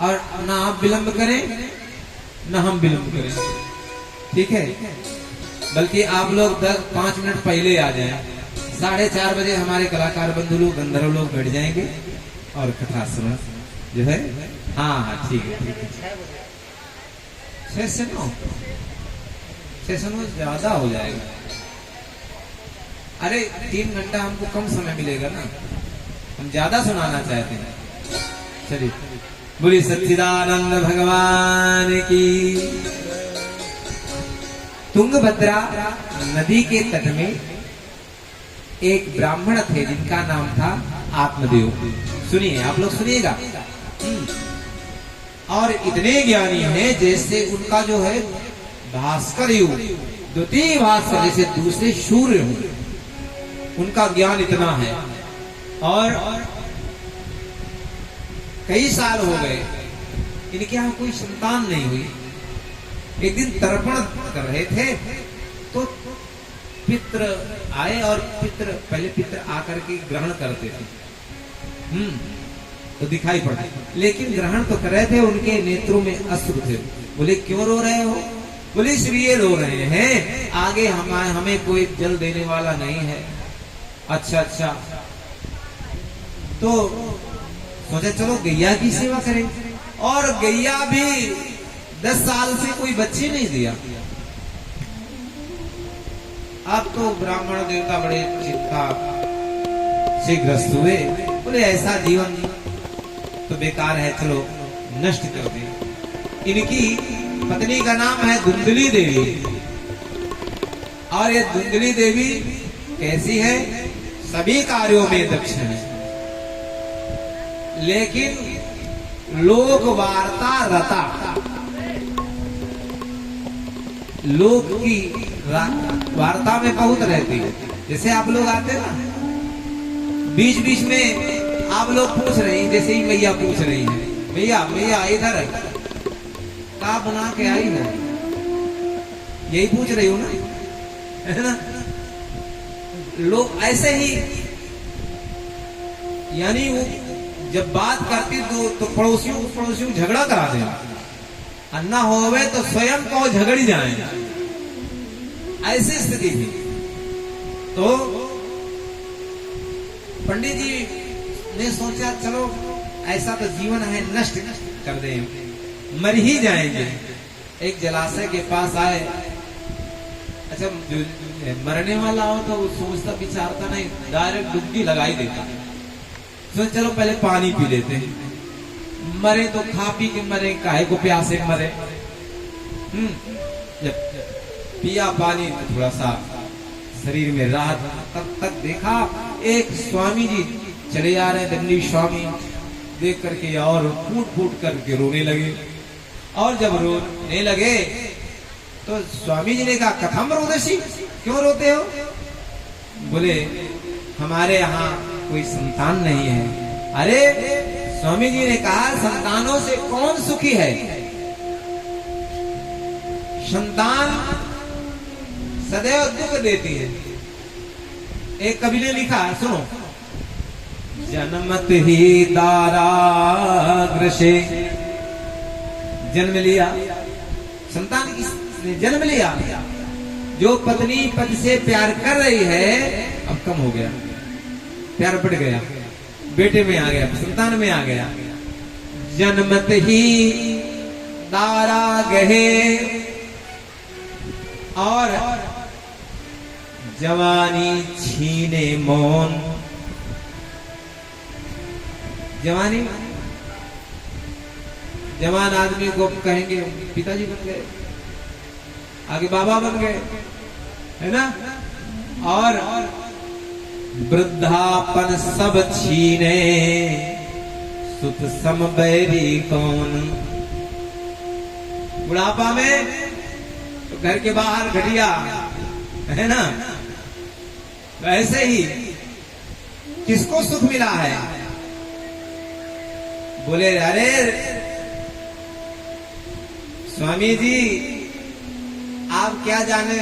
और ना आप विलंब करें ना हम विलंब करें, ठीक है? बल्कि आप लोग 5 मिनट पहले आ जाएं। 4:30 बजे हमारे कलाकार बंधु लोग, गंधर्व लोग बैठ जाएंगे और कथा सुना जो है। हाँ ठीक है। 6 से 9 ज्यादा हो जाएगा। अरे 3 घंटा हमको कम समय मिलेगा ना, हम ज्यादा सुनाना चाहते हैं। चलिए बोलिए सच्चिदानंद भगवान की। तुंगभद्रा नदी के तट में एक ब्राह्मण थे जिनका नाम था आत्मदेव। सुनिए, आप लोग सुनिएगा। और इतने ज्ञानी हैं जैसे उनका जो है भास्कर युग, द्वितीय भास्कर, जैसे दूसरे सूर्य हो, उनका ज्ञान इतना है। और कई साल हो गए इनके यहाँ कोई संतान नहीं हुई। एक दिन तर्पण कर रहे थे तो पितृ आए और पहले पितृ आकर के ग्रहण करते थे, तो दिखाई पड़ा, लेकिन ग्रहण तो कर रहे थे, उनके नेत्रों में अश्रु थे। बोले क्यों रो रहे हो? बोले इसलिए रो रहे हैं, आगे हमें कोई जल देने वाला नहीं है। अच्छा तो सोचा चलो गैया की सेवा करें। और गैया भी 10 साल से कोई बच्चे नहीं दिया। अब तो ब्राह्मण देवता बड़े चिंता से ग्रस्त हुए। बोले ऐसा जीवन तो बेकार है, चलो नष्ट कर दे। इनकी पत्नी का नाम है धुंधली देवी। और ये धुंधली देवी कैसी है? सभी कार्यों में दक्ष है, लेकिन लोक वार्ता रता, लोक की वार्ता में बहुत रहती है। जैसे आप लोग आते ना, बीच बीच में आप लोग पूछ रहे हैं, जैसे ही मैया पूछ रही है, भैया मैया इधर है, का बना के आई है, यही पूछ रही हूँ ना, है ना। लोग ऐसे ही, यानी वो जब बात करती तो पड़ोसियों झगड़ा करा देना, अन्ना होवे तो स्वयं को झगड़ी जाए, ऐसी स्थिति थी। तो पंडित जी ने सोचा चलो ऐसा तो जीवन है, नष्ट कर दे, मर ही जाएंगे। एक जलाशय के पास आए। अच्छा, जो मरने वाला हो तो वो सोचता विचारता नहीं, डायरेक्ट डुबकी लगाई देता। तो चलो पहले पानी पी लेते हैं, मरे तो खा पी के मरे, काहे को प्यासे मरे। जब पिया पानी तो थोड़ा सा शरीर में राहत, तब तक देखा एक स्वामी जी चले जा रहे हैं, दंडी स्वामी, देख करके और फूट फूट करके रोने लगे। और जब रोने लगे तो स्वामी जी ने कहा, कथम रोदसी, क्यों रोते हो? बोले हमारे यहाँ कोई संतान नहीं है। अरे स्वामी जी ने कहा, संतानों से कौन सुखी है? संतान सदैव दुख देती है। एक कवि ने लिखा, सुनो, जन्मत ही दाराग्र से जन्म लिया, संतान किसने जन्म लिया? जो पत्नी पति से प्यार कर रही है, अब कम हो गया, प्यार बढ़ गया, बेटे में आ गया, संतान में आ गया। जन्मत ही दारा गहे और जवानी छीने मौन। जवानी, जवान आदमी को कहेंगे पिताजी बन गए, आगे बाबा बन गए, है ना। और वृद्धापन सब छीने, सुत सम बैरी कौन। बुढ़ापा में तो घर के बाहर घटिया, है ना। वैसे ही किसको सुख मिला है? बोले अरे स्वामी जी, आप क्या जाने,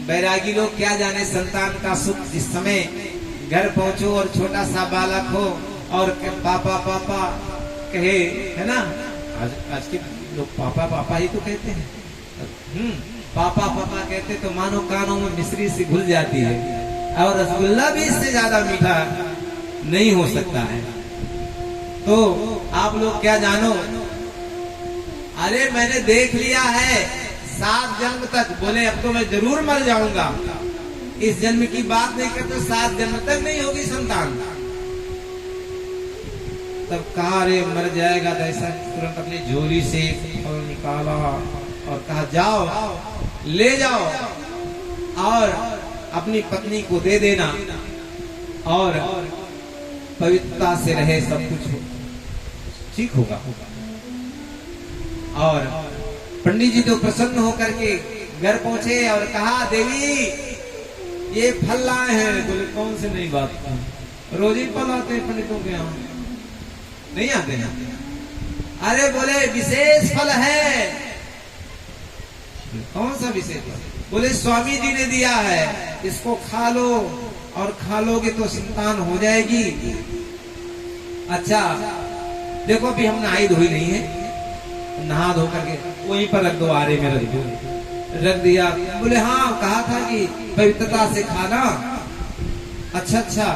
बैरागी लोग क्या जाने संतान का सुख। जिस समय घर पहुंचो और छोटा सा बालक हो और पापा पापा कहे, है ना। आज के लोग पापा पापा ही तो कहते हैं। पापा पापा कहते तो मानो कानों में मिश्री सी घुल जाती है, और रसगुल्ला भी इससे ज्यादा मीठा नहीं हो सकता है। तो आप लोग क्या जानो, अरे मैंने देख लिया है 7 जन्म तक। बोले अब तो मैं जरूर मर जाऊंगा, इस जन्म की बात नहीं करते, 7 जन्म तक नहीं होगी संतान। तब कहा अरे मर जाएगा, तो ऐसा तुरंत अपनी झोली से फल निकाला और कहा जाओ ले जाओ और अपनी पत्नी को दे देना, और पवित्रता से रहे, सब कुछ ठीक होगा। और पंडित जी तो प्रसन्न होकर के घर पहुंचे और कहा देवी ये फल लाए हैं। बोले कौन से नई बात, रोज ही फल आते हैं पंडितों के यहाँ, नहीं आते हैं। अरे बोले विशेष फल है। कौन सा विशेष फल? बोले स्वामी जी ने दिया है, इसको खा लो, और खा लोगे तो संतान हो जाएगी। अच्छा देखो अभी हम नहाई धोई नहीं है, नहा धो करके वहीं पर रख दो, आरे में रख दो, रख दिया। बोले हाँ कहा था कि पवित्रता से खाना। अच्छा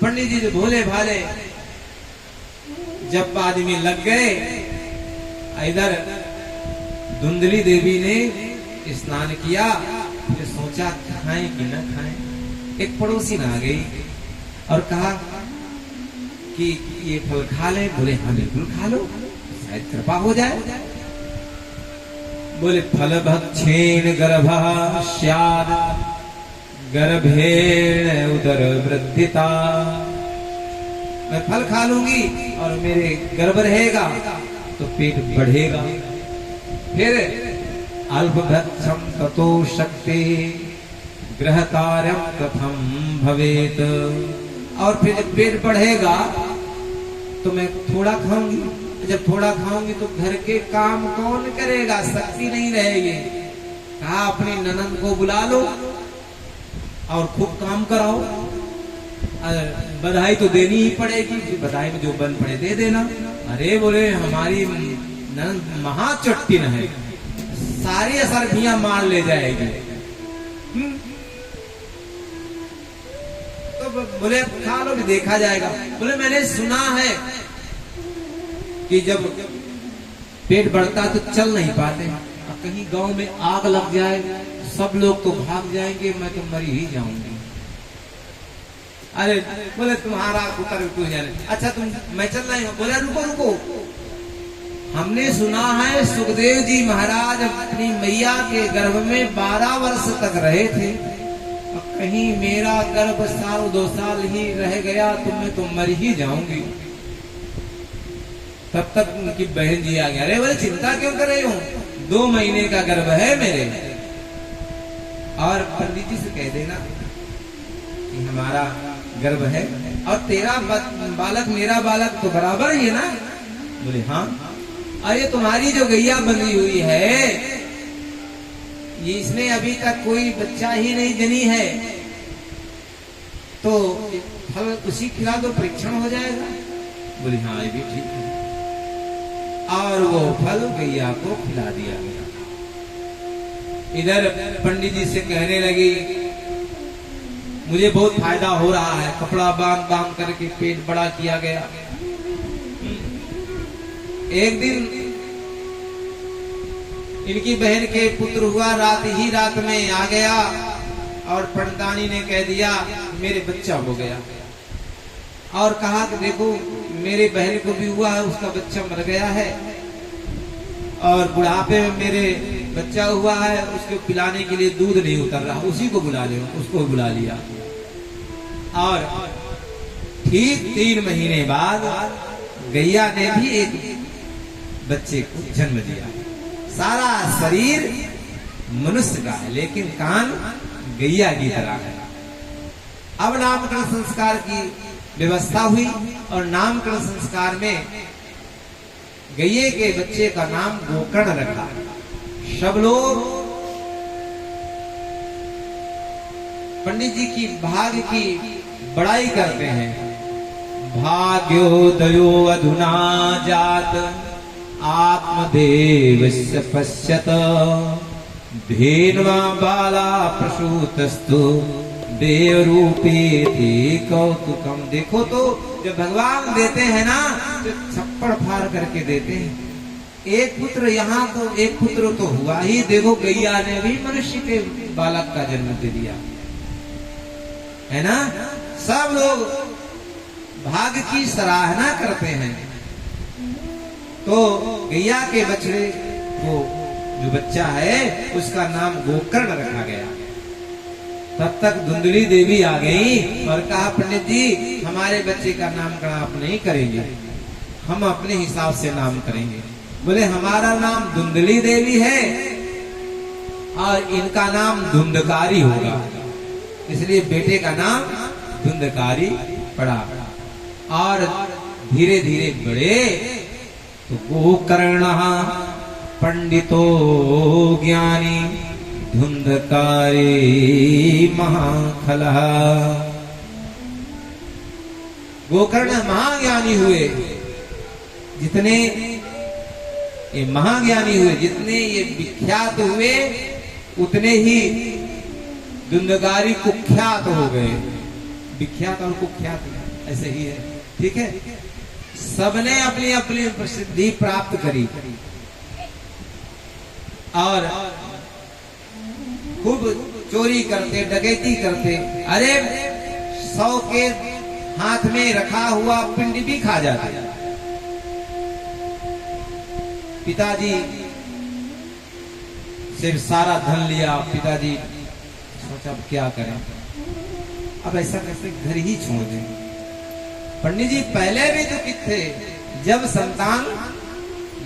पंडित जी जो भोले भाले जब आदमी लग गए, इधर धुंधली देवी ने स्नान किया, फिर सोचा खाएं कि न खाएं। एक पड़ोसी आ गई और कहा कि ये फल खा ले। बोले हाँ बिल्कुल खा लो, शायद कृपा हो जाए। बोले फल भक्षेण गर्भा स्याद गर्भेण उदर वृद्धिता। मैं फल खा लूंगी और मेरे गर्भ रहेगा तो पेट बढ़ेगा। फिर अल्पभक्षम ततो शक्ति गृहकार्यम कथम भवेत। और फिर जब पेट बढ़ेगा तो मैं थोड़ा खाऊंगी, जब थोड़ा खाऊंगी तो घर के काम कौन करेगा, शक्ति नहीं रहेगी। कहा अपनी ननद को बुला लो और खूब काम कराओ, बधाई तो देनी ही पड़ेगी, बधाई में जो बन पड़े दे देना। अरे बोले हमारी ननद महाचट्टिन है, सारी असरफियां मार ले जाएगी। तो बोले खा लो, देखा जाएगा। बोले मैंने सुना है कि जब पेट बढ़ता तो चल नहीं पाते, और कहीं गांव में आग लग जाए सब लोग तो भाग जाएंगे, मैं तो मरी ही जाऊंगी। अरे बोले तुम्हारा पुत्र क्यों जाने, अच्छा तुम मैं चल रही हूँ। बोले रुको रुको, हमने सुना है सुखदेव जी महाराज अपनी मैया के गर्भ में 12 वर्ष तक रहे थे, और कहीं मेरा गर्भ 1.5-2 साल ही रह गया तो मैं तो मर ही जाऊंगी। तब तक उनकी बहन जी आ गया। अरे बोले चिंता क्यों कर रहे हो, 2 महीने का गर्भ है मेरे, और पंडित जी से कह देना कि हमारा गर्भ है और तेरा बालक मेरा बालक तो बराबर ही है ना। बोले हाँ। अरे तुम्हारी जो गैया बंधी हुई है ये इसने अभी तक कोई बच्चा ही नहीं जनी है, तो फल उसी खिला दो, परीक्षण हो जाएगा। बोले हाँ ये भी ठीक है। और वो फल गैया को खिला दिया गया। इधर पंडित जी से कहने लगी मुझे बहुत फायदा हो रहा है, कपड़ा बांध बांध करके पेट बड़ा किया गया। एक दिन इनकी बहन के पुत्र हुआ, रात में आ गया और पंडितानी ने कह दिया मेरे बच्चा हो गया, और कहा कि देखो मेरे बहन को भी हुआ है, उसका बच्चा मर गया है, और बुढ़ापे में मेरे बच्चा हुआ है, उसको पिलाने के लिए दूध नहीं उतर रहा, उसी को बुला ले। उसको बुला लिया, और ठीक 3 महीने बाद गैया ने भी एक बच्चे को जन्म दिया। सारा शरीर मनुष्य का है लेकिन कान गैया की तरह है। अब नामकरण संस्कार की व्यवस्था हुई, और नामकरण संस्कार में गैये के बच्चे का नाम गोकर्ण रखा। सब लोग पंडित जी की भाग्य की बड़ाई करते हैं। भाग्योदयो अधुना जात आत्मदेवस्य पश्यत, धेन्वा बाला प्रसूतस्तु देव रूपे कौतुकम। देखो तो जब भगवान देते हैं ना तो छप्पड़ फाड़ करके देते हैं। एक पुत्र यहाँ तो एक पुत्र तो हुआ ही, देखो गैया ने भी मनुष्य के बालक का जन्म दे दिया है ना। सब लोग भाग्य की सराहना करते हैं। तो गैया के बछड़े को जो बच्चा है उसका नाम गोकर्ण रखा गया। तब तक धुंधली देवी आ गई और कहा पंडित जी हमारे बच्चे का नामकरण आप नहीं करेंगे, हम अपने हिसाब से नाम करेंगे। बोले हमारा नाम धुंधली देवी है और इनका नाम धुंधकारी होगा, इसलिए बेटे का नाम धुंधकारी पड़ा। और धीरे धीरे बड़े तो गोकर्ण पंडितो ज्ञानी धुंधकारी महाखला। गोकर्ण महाज्ञानी हुए, जितने ये महाज्ञानी हुए, जितने ये विख्यात हुए उतने ही धुंधकारी कुख्यात हो गए। विख्यात और कुख्यात ऐसे ही है, ठीक है। सबने अपनी अपनी प्रसिद्धि प्राप्त करी और खूब चोरी करते, डकैती करते। अरे 100 के हाथ में रखा हुआ पिंड भी खा जाते। पिताजी से सारा धन लिया, पिताजी सोचा अब क्या करें, अब ऐसा कैसे घर ही छोड़ दें। पंडित जी पहले भी तो किथे जब संतान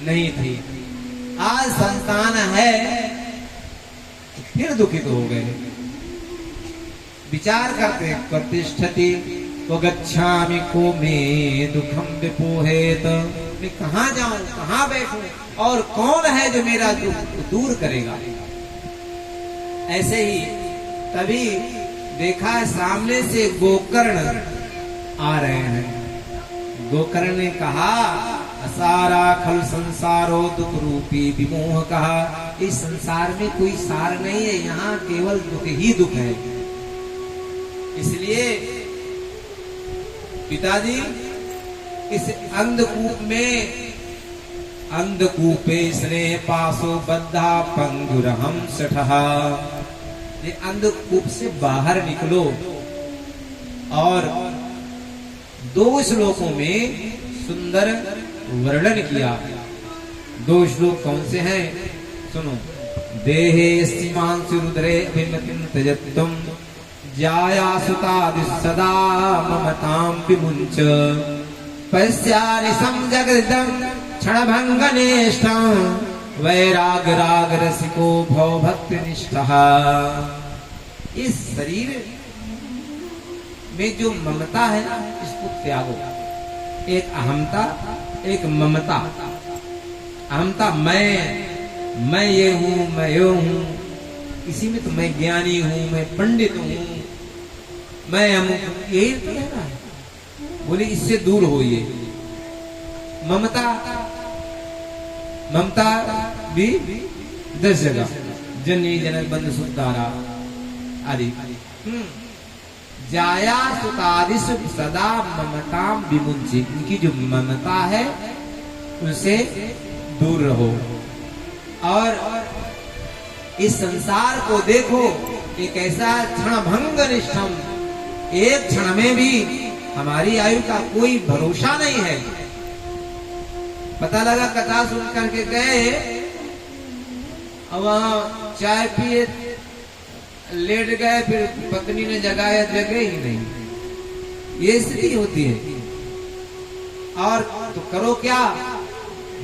नहीं थी, आज संतान है फिर दुखित हो गए। विचार करते प्रतिष्ठति तो गच्छामि को में दुखम विपोहेत, मैं कहाँ जाऊं, कहाँ बैठूं, और कौन है जो मेरा दुख दूर करेगा। ऐसे ही तभी देखा सामने से गोकर्ण आ रहे हैं। गोकर्ण ने कहा असारा खल संसारो दुख रूपी विमोह, कहा इस संसार में कोई सार नहीं है, यहाँ केवल दुख ही दुख है। इसलिए पिताजी इस अंधकूप में, अंधकूपे स्नेह पासो बद्धा पंगुरहम सठहा, ये अंधकूप से बाहर निकलो। और 2 श्लोकों में सुंदर वर्णन किया। 2 श्लोक कौन से हैं सुनो। देहे सीमांसु रुद्रे अभिमतिं त्यजत्वं जाया सुतादि सदा ममतां विमुञ्च, पश्यानिशं जगदं क्षणभङ्गनेष्ठं वैराग राग रसिको भव भक्ति निष्ठः। इस शरीर में जो ममता है ना, इसको त्यागो। एक अहमता, एक ममता। अहमता मैं ये हूं, मैं यो हूं, इसी में तो मैं ज्ञानी हूं, मैं पंडित हूं, मैं अमुक, यही तो है ना। बोले इससे दूर होइए। ममता भी 10 जगह, जननी जनक बंधु सुख दारा आदि। जाया सुतादि सुख सदा ममताम विमुंची, इनकी जो ममता है उनसे दूर रहो। और इस संसार को देखो, एक ऐसा क्षण भंग निष्ठम, एक क्षण में भी हमारी आयु का कोई भरोसा नहीं है। पता लगा कथा सुन करके गए, अब वहां चाय पिए, लेट गए, फिर पत्नी ने जगाया, जगे ही नहीं। ये स्थिति होती है। और तो करो क्या,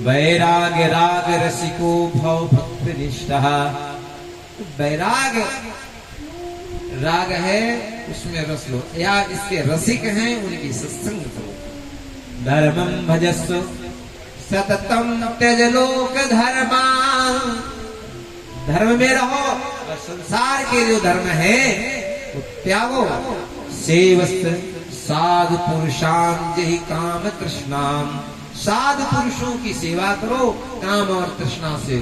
वैराग राग रसिको भव भक्त निष्ठः। वैराग राग है उसमें रस लो, या इसके रसिक हैं उनकी सत्संग करो। धर्मं भजस्व सततम त्यज लोक धर्मा, धर्म में रहो और संसार के जो धर्म है वो त्यागो। सेवस्त साधु पुरुषां जहि काम तृष्णाम, साधु पुरुषों की सेवा करो, काम और तृष्णा से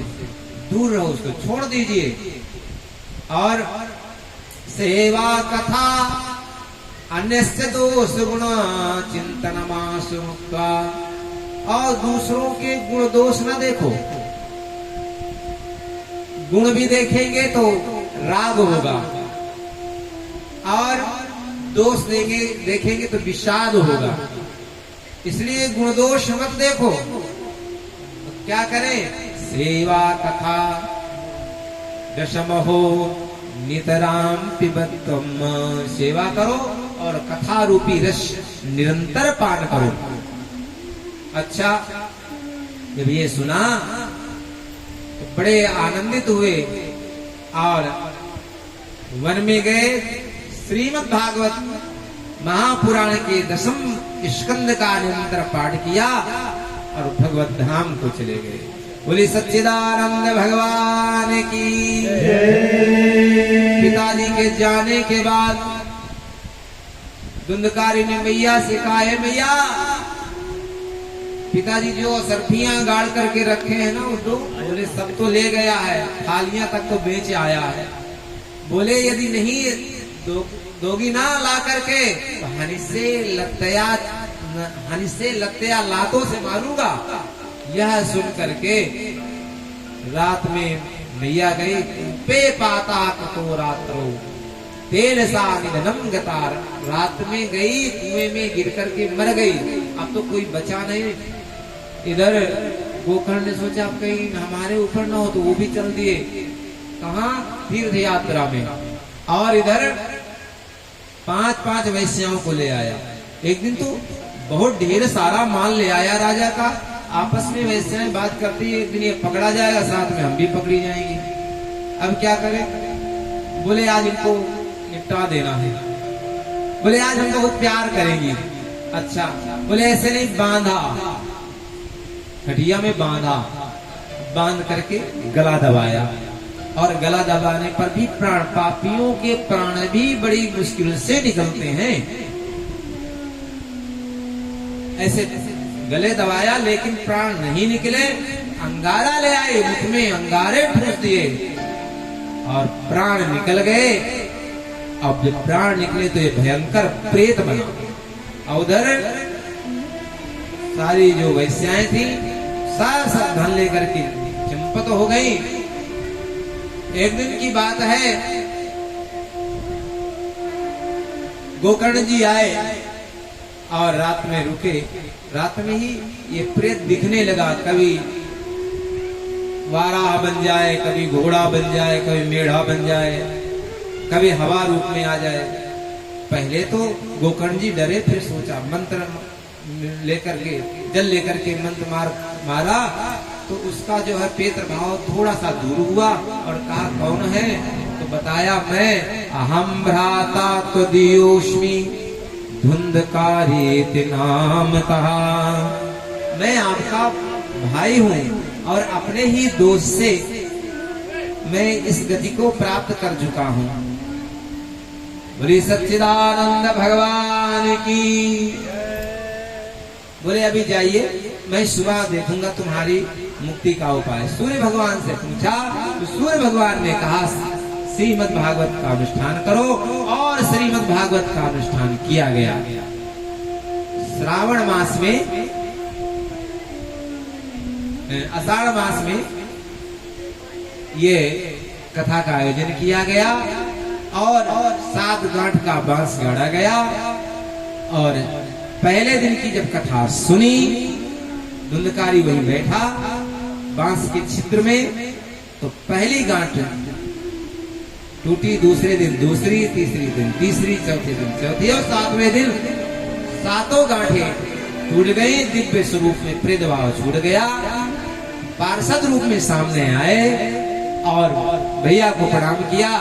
दूर रहो, उसको छोड़ दीजिए। और सेवा कथा अन्यस्य दोष गुण चिंतनमासु मुक्त्वा, और दूसरों के गुण दोष न देखो। गुण भी देखेंगे तो राग होगा, और दोष देखेंगे तो विषाद होगा। इसलिए गुण दोष मत देखो। तो क्या करें, सेवा कथा दशमहो नितराम पिबत्तम, सेवा करो और कथा रूपी रस निरंतर पान करो। अच्छा, जब ये सुना तो बड़े आनंदित हुए और वन में गए। श्रीमद् भागवत महापुराण के 10वें स्कंद का निरंतर पाठ किया और भगवत धाम को चले गए। बोली सच्चिदानंद भगवान की जय। पिताजी के जाने के बाद धुंधकारी ने मैया से कहा, है मैया, पिताजी जो सर्फियां गाड़ करके रखे हैं ना, वो तो बोले सब तो ले गया है, थालियां तक तो बेच आया है। बोले यदि नहीं दोगी ना ला करके तो हनी से लत्या लातों से मारूंगा। यह सुन करके रात में मैया गई। पे पाता तो रात्रो तेल सा निधनम गतार, रात में गई, कुएं में गिर करके मर गई। अब तो कोई बचा नहीं। इधर गोकर्ण ने सोचा कहीं हमारे ऊपर ना हो, तो वो भी चल दिए कहाँ, तीर्थ यात्रा में। और इधर 5-5 वैश्याओं को ले आया। एक दिन तो बहुत ढेर सारा माल ले आया राजा का। आपस में वैश्याएं बात करती है, एक दिन ये पकड़ा जाएगा, साथ में हम भी पकड़ी जाएंगी। अब क्या करें, बोले आज इनको निपटा देना है, बोले आज हम बहुत प्यार करेंगे। अच्छा, बोले ऐसे नहीं, बांधा, खटिया में बांधा, बांध करके गला दबाया, और गला दबाने पर भी प्राण, पापियों के प्राण भी बड़ी मुश्किल से निकलते हैं। ऐसे गले दबाया लेकिन प्राण नहीं निकले, अंगारा ले आए, मुख में अंगारे ठूस दिए और प्राण निकल गए। अब जब प्राण निकले तो ये भयंकर प्रेत बना। और उधर सारी जो वैश्याएं थी सब धन लेकर के चंपत हो गई। एक दिन की बात है, गोकर्ण जी आए और रात में रुके। रात में ही ये प्रेत दिखने लगा, कभी वाराह बन जाए, कभी घोड़ा बन जाए, कभी मेढ़ा बन जाए, कभी हवा रूप में आ जाए। पहले तो गोकर्ण जी डरे, फिर सोचा मंत्र लेकर के, जल लेकर के मंत्र मारा तो उसका जो है पेत्र भाव थोड़ा सा दूर हुआ और कहा कौन है, तो बताया मैं अहम भ्राता त्वदीयोऽस्मि धुंधकारी नाम कहा, मैं आपका भाई हूँ और अपने ही दोष से मैं इस गति को प्राप्त कर चुका हूँ। बोले सच्चिदानंद भगवान की। बोले अभी जाइए, मैं सुबह देखूंगा तुम्हारी मुक्ति का उपाय। सूर्य भगवान से पूछा तो सूर्य भगवान ने कहा श्रीमद् भागवत का अनुष्ठान करो, और श्रीमद् भागवत का अनुष्ठान किया गया। श्रावण मास में, आषाढ़ मास में ये कथा का आयोजन किया गया और 7 गांठ का बांस गाड़ा गया। और पहले दिन की जब कथा सुनी, धुंधकारी वहीं बैठा बांस के छिद्र में, तो पहली गांठ टूटी, दूसरे दिन दूसरी, तीसरी दिन तीसरी, चौथे दिन चौथी, और 7वें दिन 7 गांठें टूट गई। दिव्य स्वरूप में प्रेतभाव छूट गया, पार्षद रूप में सामने आए और भैया को प्रणाम किया।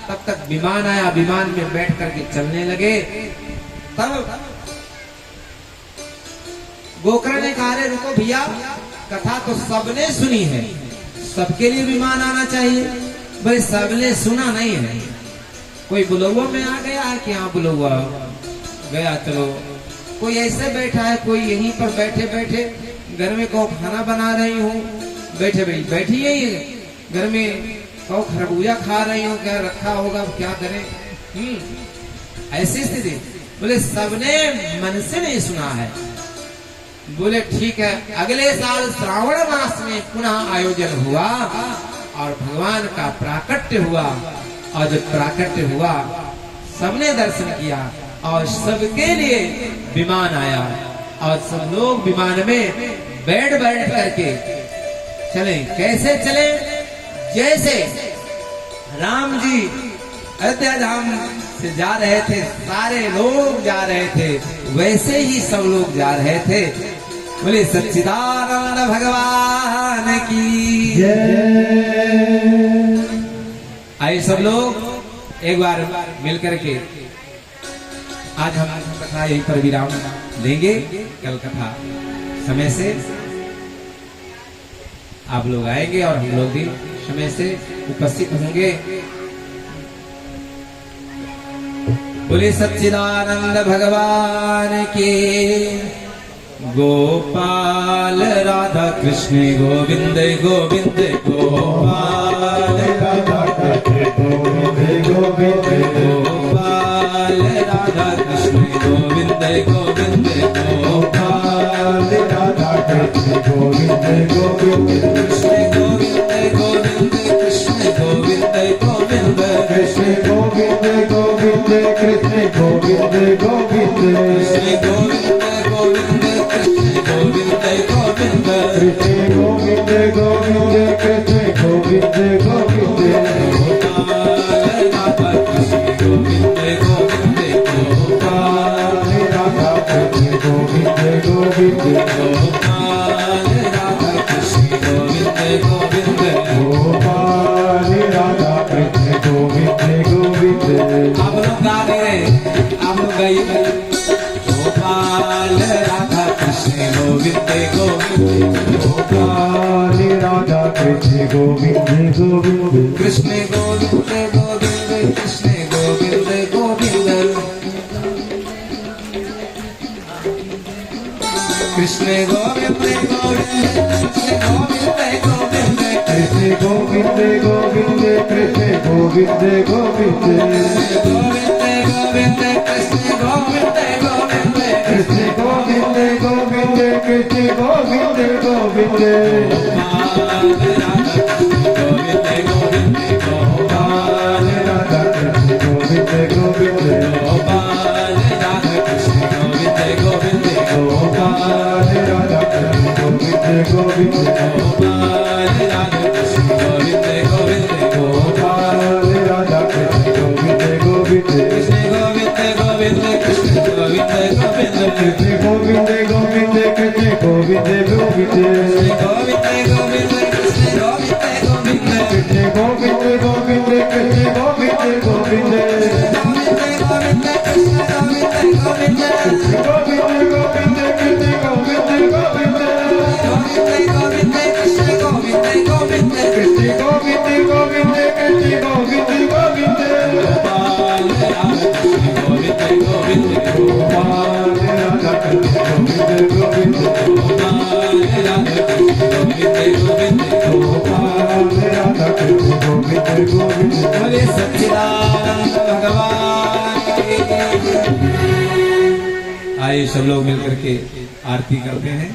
तब तक विमान आया, विमान में बैठ करके चलने लगे। तब गोकर्ण ने कहा रे रुको भैया, कथा तो सबने सुनी है, सबके लिए विमान आना चाहिए। भाई सबने सुना नहीं है, कोई बुलौआ में आ गया है कि हाँ बुलौआ गया, चलो कोई ऐसे बैठा है, कोई यहीं पर बैठे बैठे घर में कहो खाना बना रही हूँ, बैठे बैठी यही घर में कहो खरबूजा खा रही हूँ, क्या रखा होगा, क्या करें। ऐसी स्थिति। बोले सबने मन से नहीं सुना है। बोले ठीक है, अगले साल श्रावण मास में पुनः आयोजन हुआ और भगवान का प्राकट्य हुआ। और जब प्राकट्य हुआ सबने दर्शन किया और सबके लिए विमान आया और सब लोग विमान में बैठ करके चले। कैसे चले? जैसे राम जी अयोध्या धाम से जा रहे थे, सारे लोग जा रहे थे, वैसे ही सब लोग जा रहे थे। बोले सच्चिदानंद भगवान की जय। आइए सब लोग एक बार मिलकर के आज हम कथा यहीं पर विराम लेंगे। कल कथा समय से आप लोग आएंगे और हम लोग भी समय से उपस्थित होंगे। बोले सच्चिदानंद भगवान के। गोपाल राधा कृष्ण गोविंद गोविंद गोपाल राधा कृष्ण गोविंद गोविंद गोपाल राधा कृष्ण गोविंद गोविंद गोपाल राधा कृष्ण गोविंद गोविंद कृष्ण गोविंद गोविंद कृष्ण गोविंद गोविंद कृष्ण गोविंद गोविंद कृष्ण गोविंद गोविंद कृष्ण गोविंद गोविंद कृष्ण गोविंद गोविंद कृष्ण गोविंद गोविंद कृष्ण गोविंद गोविंद गोपाल राधा कृष्ण गोविंद गोविंद गोपाल राधा कृष्ण गोविंद गोविंद गोपाल राधा कृष्ण गोविंद गोविंद गोपाल राधा कृष्ण गोविंद कृष्ण गोविंद गोविंद गोपाल राधा कृष्ण गोविंद गोविंद कृष्ण गोविंद गोविंद कृष्ण गोविंद गोविंद कृष्ण गोविंद गोविंद कृष्ण गोविंद गोविंद कृष्ण गोविंद गोविंद कृष्ण गोविंद गोविंद गोविंद कृष्ण गोविंद गोविंद कृष्ण गोविंद गोविंद कृष्ण गोविंद गोविंद गोपाल राधा कृष्ण गोविंद गोविंद गोपाल राधा कृष्ण गोविंद गोविंद गोपाल राधा कृष्ण गोविंद गोविंद गोपाल राधा कृष्ण गोविंद गोविंद गोपाल राधा कृष्ण गोविंद गोविंद कृष्ण गोविंद गोविंद कृष्ण गोविंद गोविंद कृष्ण गोविंद गोविंद कृष्ण गोविंद गोविंद कृष्ण गोविंद गोविंद कृष्ण गोविंद गोविंद कृष्ण गोविंद गोविंद कृष्ण गोविंद गोविंद कृष्ण गोविंद गोविंद कृष्ण गोविंद गोविंद गोपाल राधा कृष्ण गोविंद गोविंद गोपाल राधा कृष्ण गोविंद गोविंद गोपाल राधा कृष्ण गोविंद गोविंद बोले सच्चिदानंद भगवान की जय। आइए सब लोग मिलकर के आरती करते हैं।